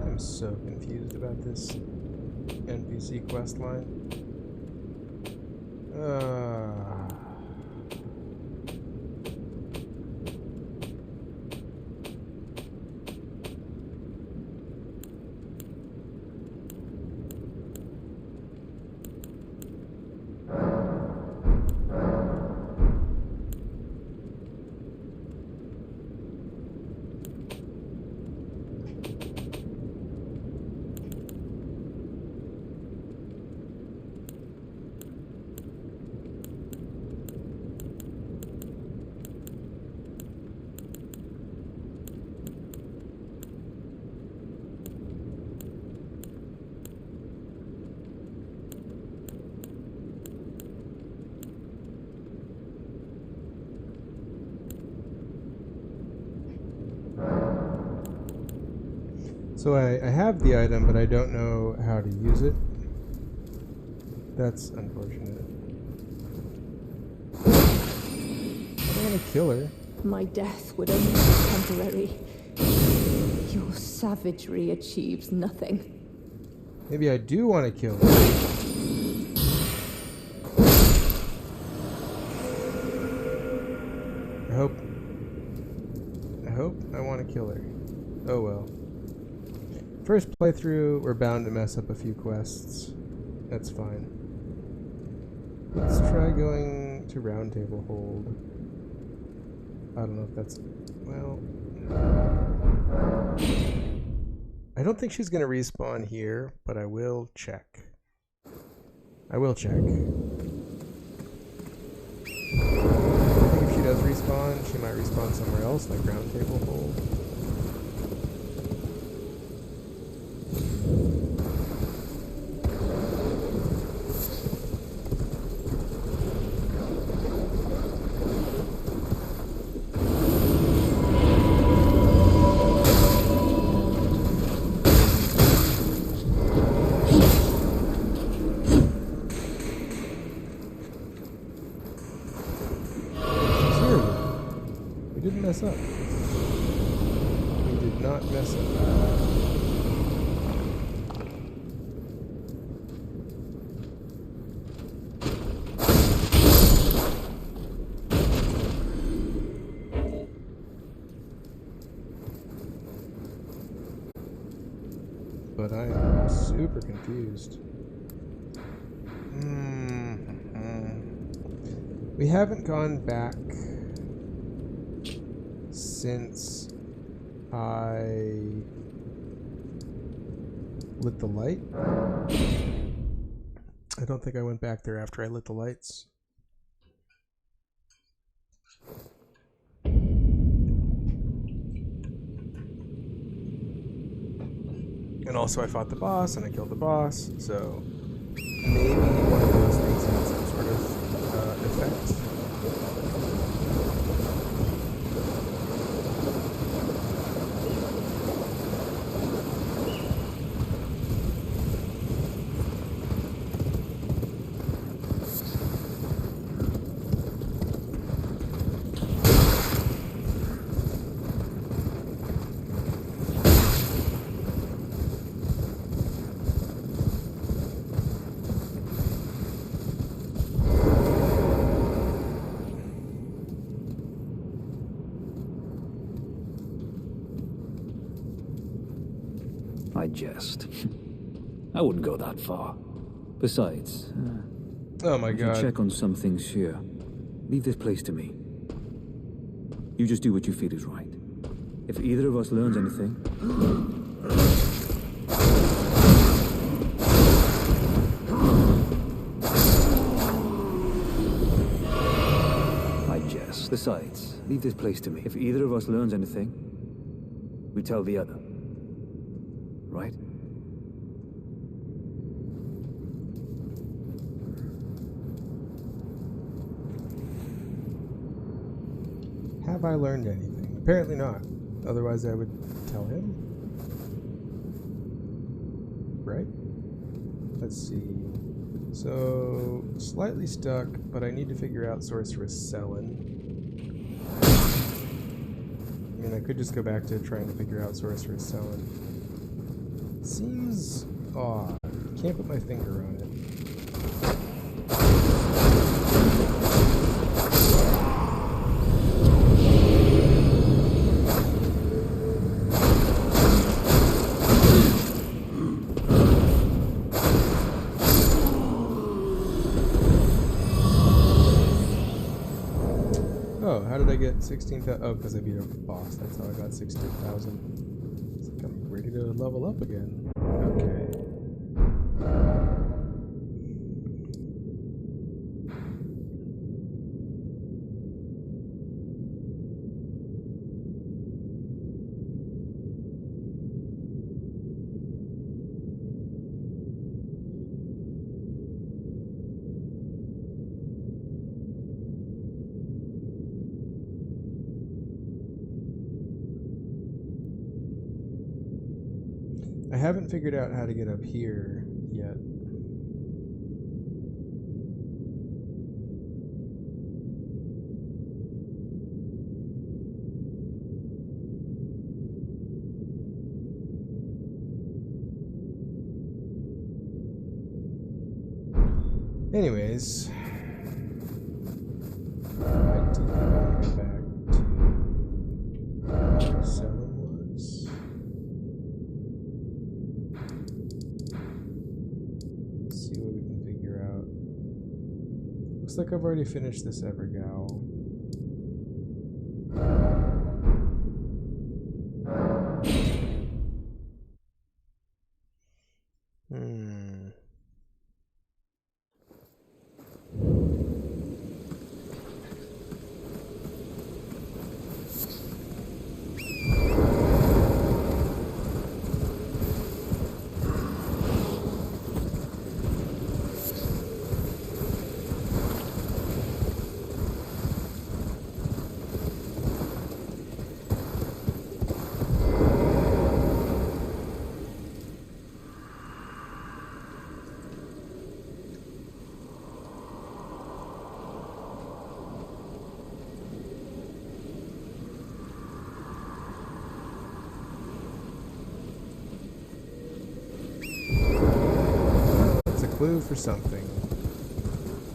I'm so confused about this NPC quest line. So I have the item, but I don't know how to use it. That's unfortunate. I don't want to kill her. My death would only be temporary. Your savagery achieves nothing. Maybe I do want to kill her. I hope I want to kill her. Oh well. First playthrough, we're bound to mess up a few quests. That's fine. Let's try going to Round Table Hold. I don't know if that's... well... I don't think she's going to respawn here, but I will check. I will check. I think if she does respawn, she might respawn somewhere else, like Round Table Hold. We didn't mess up. We did not mess up. But I am super confused. We haven't gone back since I lit the light. I don't think I went back there after I lit the lights. And also I fought the boss and I killed the boss, so maybe one of those things had some sort of effect. I jest. I wouldn't go that far. Besides, Oh my I should god. check on some things here. Leave this place to me. You just do what you feel is right. If either of us learns anything... I jest. Besides, leave this place to me. If either of us learns anything, we tell the other. Right? Have I learned anything? Apparently not. Otherwise I would tell him. Right? Let's see. So, slightly stuck, but I need to figure out Sorceress Selin. I mean, I could just go back to trying to figure out Sorceress Selin. Seems odd. Can't put my finger on it. Oh, how did I get 16,000? Oh, because I beat a boss. That's how I got 16,000. It's like I'm ready to level up again. Okay. I haven't figured out how to get up here yet. Anyways, I do want to go back to where Selin was. Let's see what we can figure out. Looks like I've already finished this Evergal. Clue for something,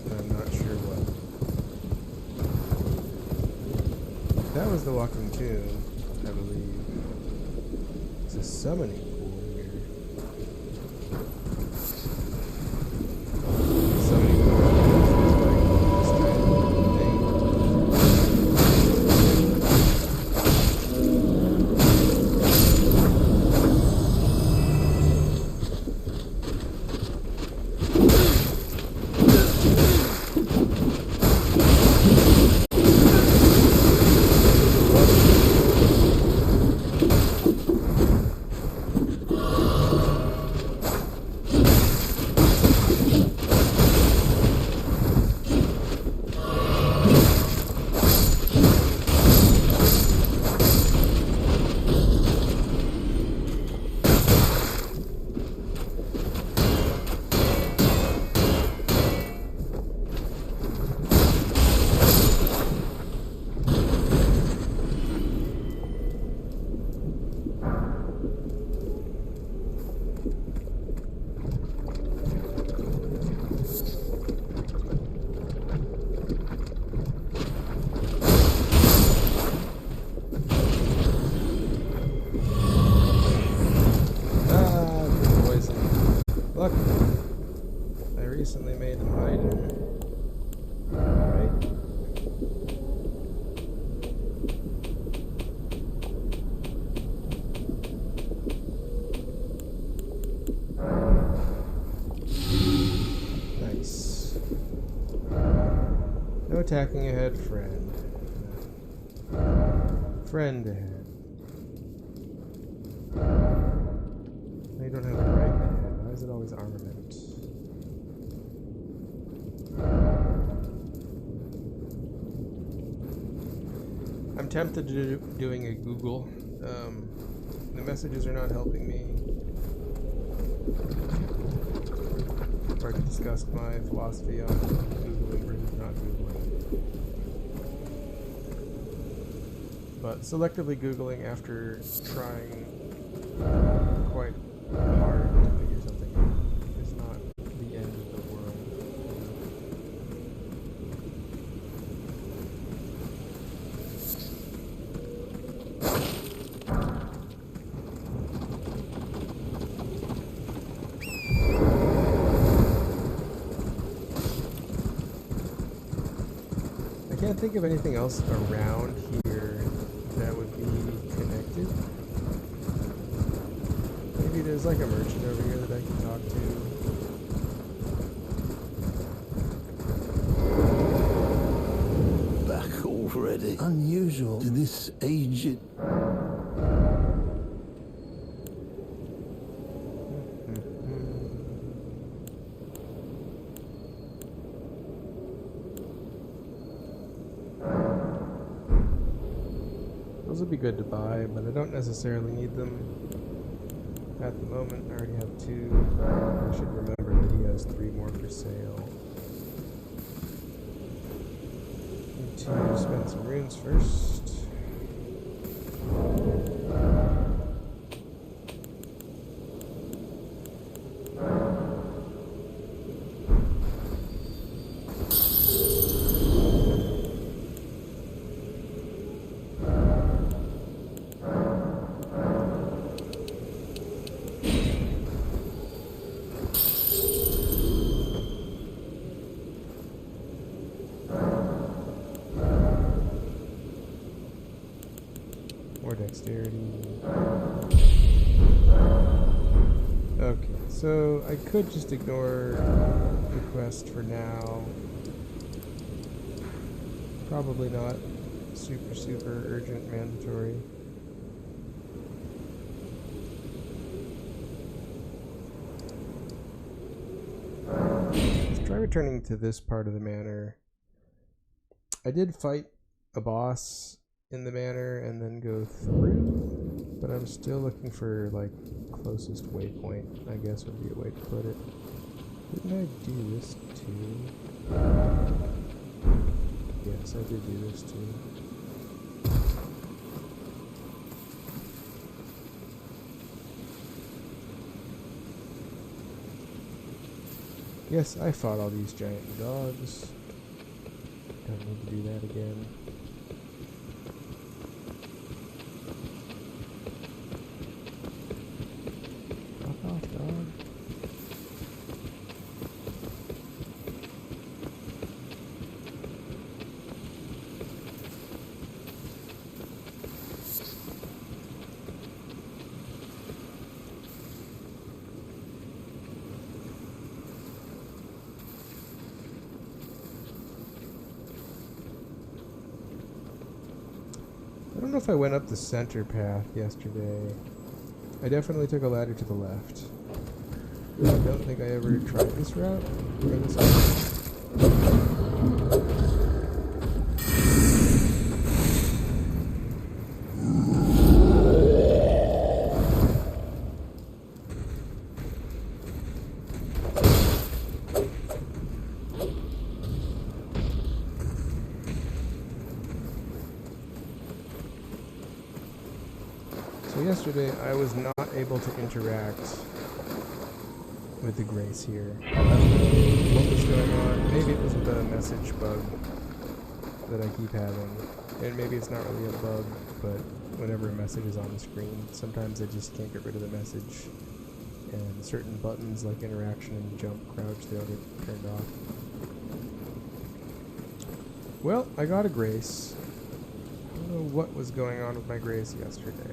but I'm not sure what. That was the Walking Tomb, I believe. It's a summoning pool here. Summoning pool is like this kind of Look, I recently made them hide. Right? Nice. No attacking ahead, friend. Friend ahead. They don't have a right ahead. Why is it always armament? I'm tempted to doing a Google. The messages are not helping me. Or to discuss my philosophy on Googling versus not Googling. But selectively Googling after trying quite hard to figure something out is not the end of the world. I can't think of anything else around here that would be connected. Maybe there's like a merchant over here that I can talk to. Back already. Unusual to this aged. Those would be good to buy, but I don't necessarily need them. At the moment, I already have 2. I should remember that he has 3 more for sale. Need to spend some runes first. More dexterity. Okay, so I could just ignore the quest for now. Probably not super urgent mandatory. Let's try returning to this part of the manor. I did fight a boss in the manor and then go through, but I'm still looking for like closest waypoint, I guess would be a way to put it. Didn't I do this too? Yes, I did do this too. Yes, I fought all these giant dogs. Don't need to do that again. Fuck off, dog. I don't know if I went up the center path yesterday. I definitely took a ladder to the left. I don't think I ever tried this route. Or this way. So yesterday I was not able to interact with the Grace here. I don't know what was going on. Maybe it was the message bug that I keep having. And maybe it's not really a bug, but whenever a message is on the screen, sometimes I just can't get rid of the message. And certain buttons like interaction and jump, crouch, they all get turned off. Well, I got a Grace. I don't know what was going on with my Grace yesterday.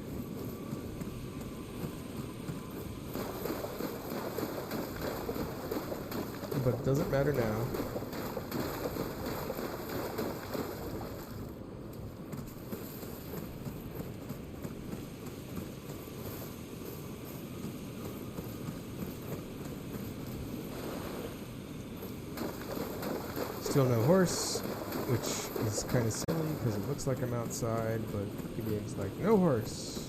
But it doesn't matter now. Still no horse, which is kind of silly because it looks like I'm outside, but the game's like, no horse.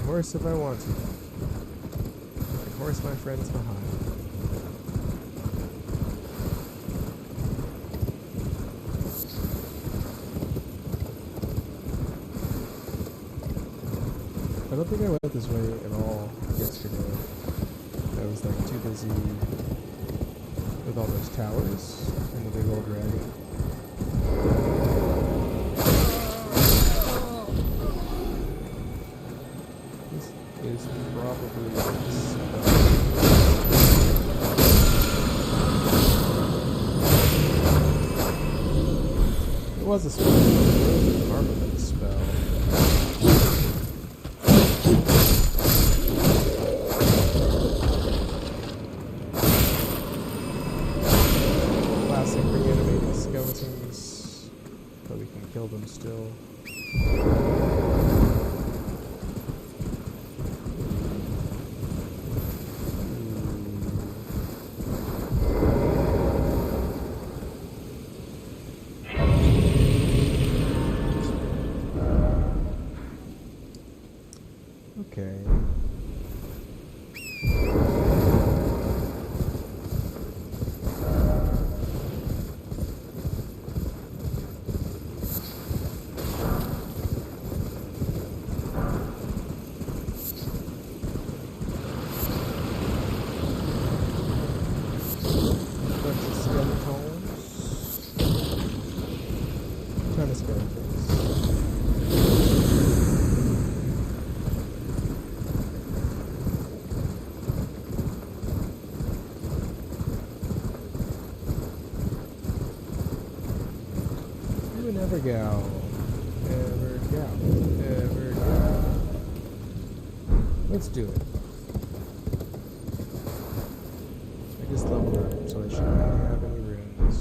Horse if I want to. I can horse my friends behind. I don't think I went this way at all yesterday. I was like too busy with all those towers and the big old dragon. Is probably it was a spell. It was an armament spell. Classic reanimating skeletons, but we can kill them still. this guy thinks. You never go. Never go. Never go. Let's do it. I just leveled up, so I shouldn't really have any runes.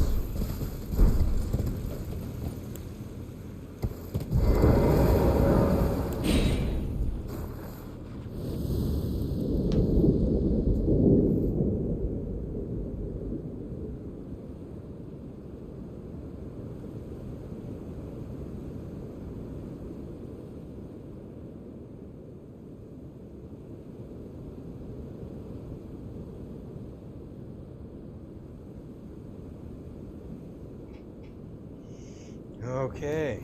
Okay.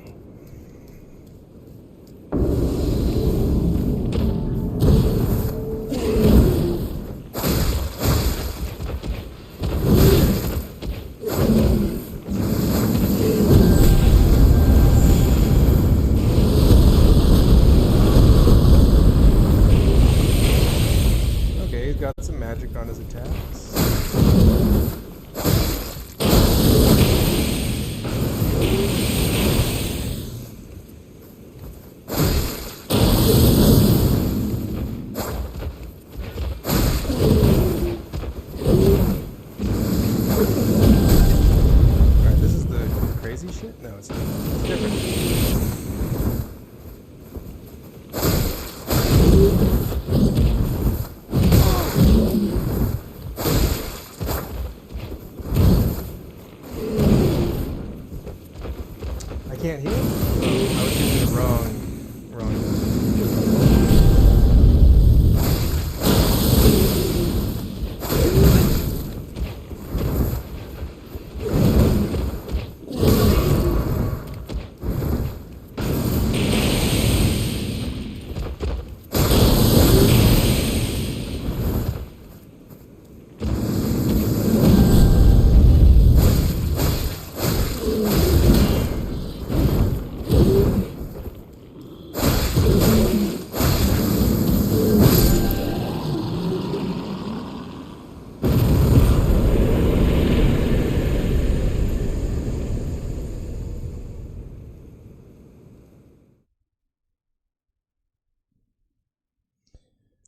Okay, he's got some magic on his attacks. Shit? No, it's not. It's different. I can't heal? Oh, I was using the wrong.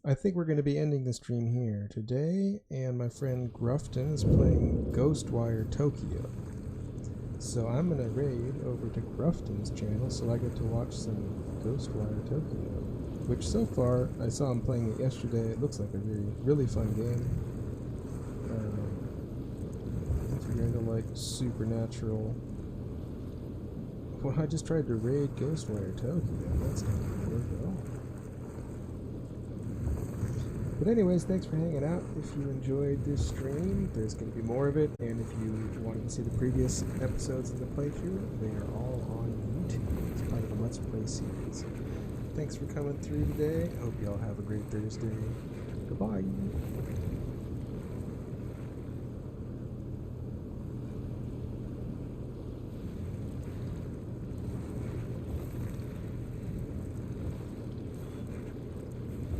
I think we're going to be ending the stream here today, and my friend Grufton is playing Ghostwire Tokyo. So I'm going to raid over to Grufton's channel so I get to watch some Ghostwire Tokyo, which so far, I saw him playing it yesterday. It looks like a really fun game. If you're into like supernatural... Well, I just tried to raid Ghostwire Tokyo. That's not going to work at all. But anyways, thanks for hanging out. If you enjoyed this stream, there's going to be more of it. And if you wanted to see the previous episodes of the playthrough, they are all on YouTube. It's part of the Let's Play series. Thanks for coming through today. I hope you all have a great Thursday. Goodbye.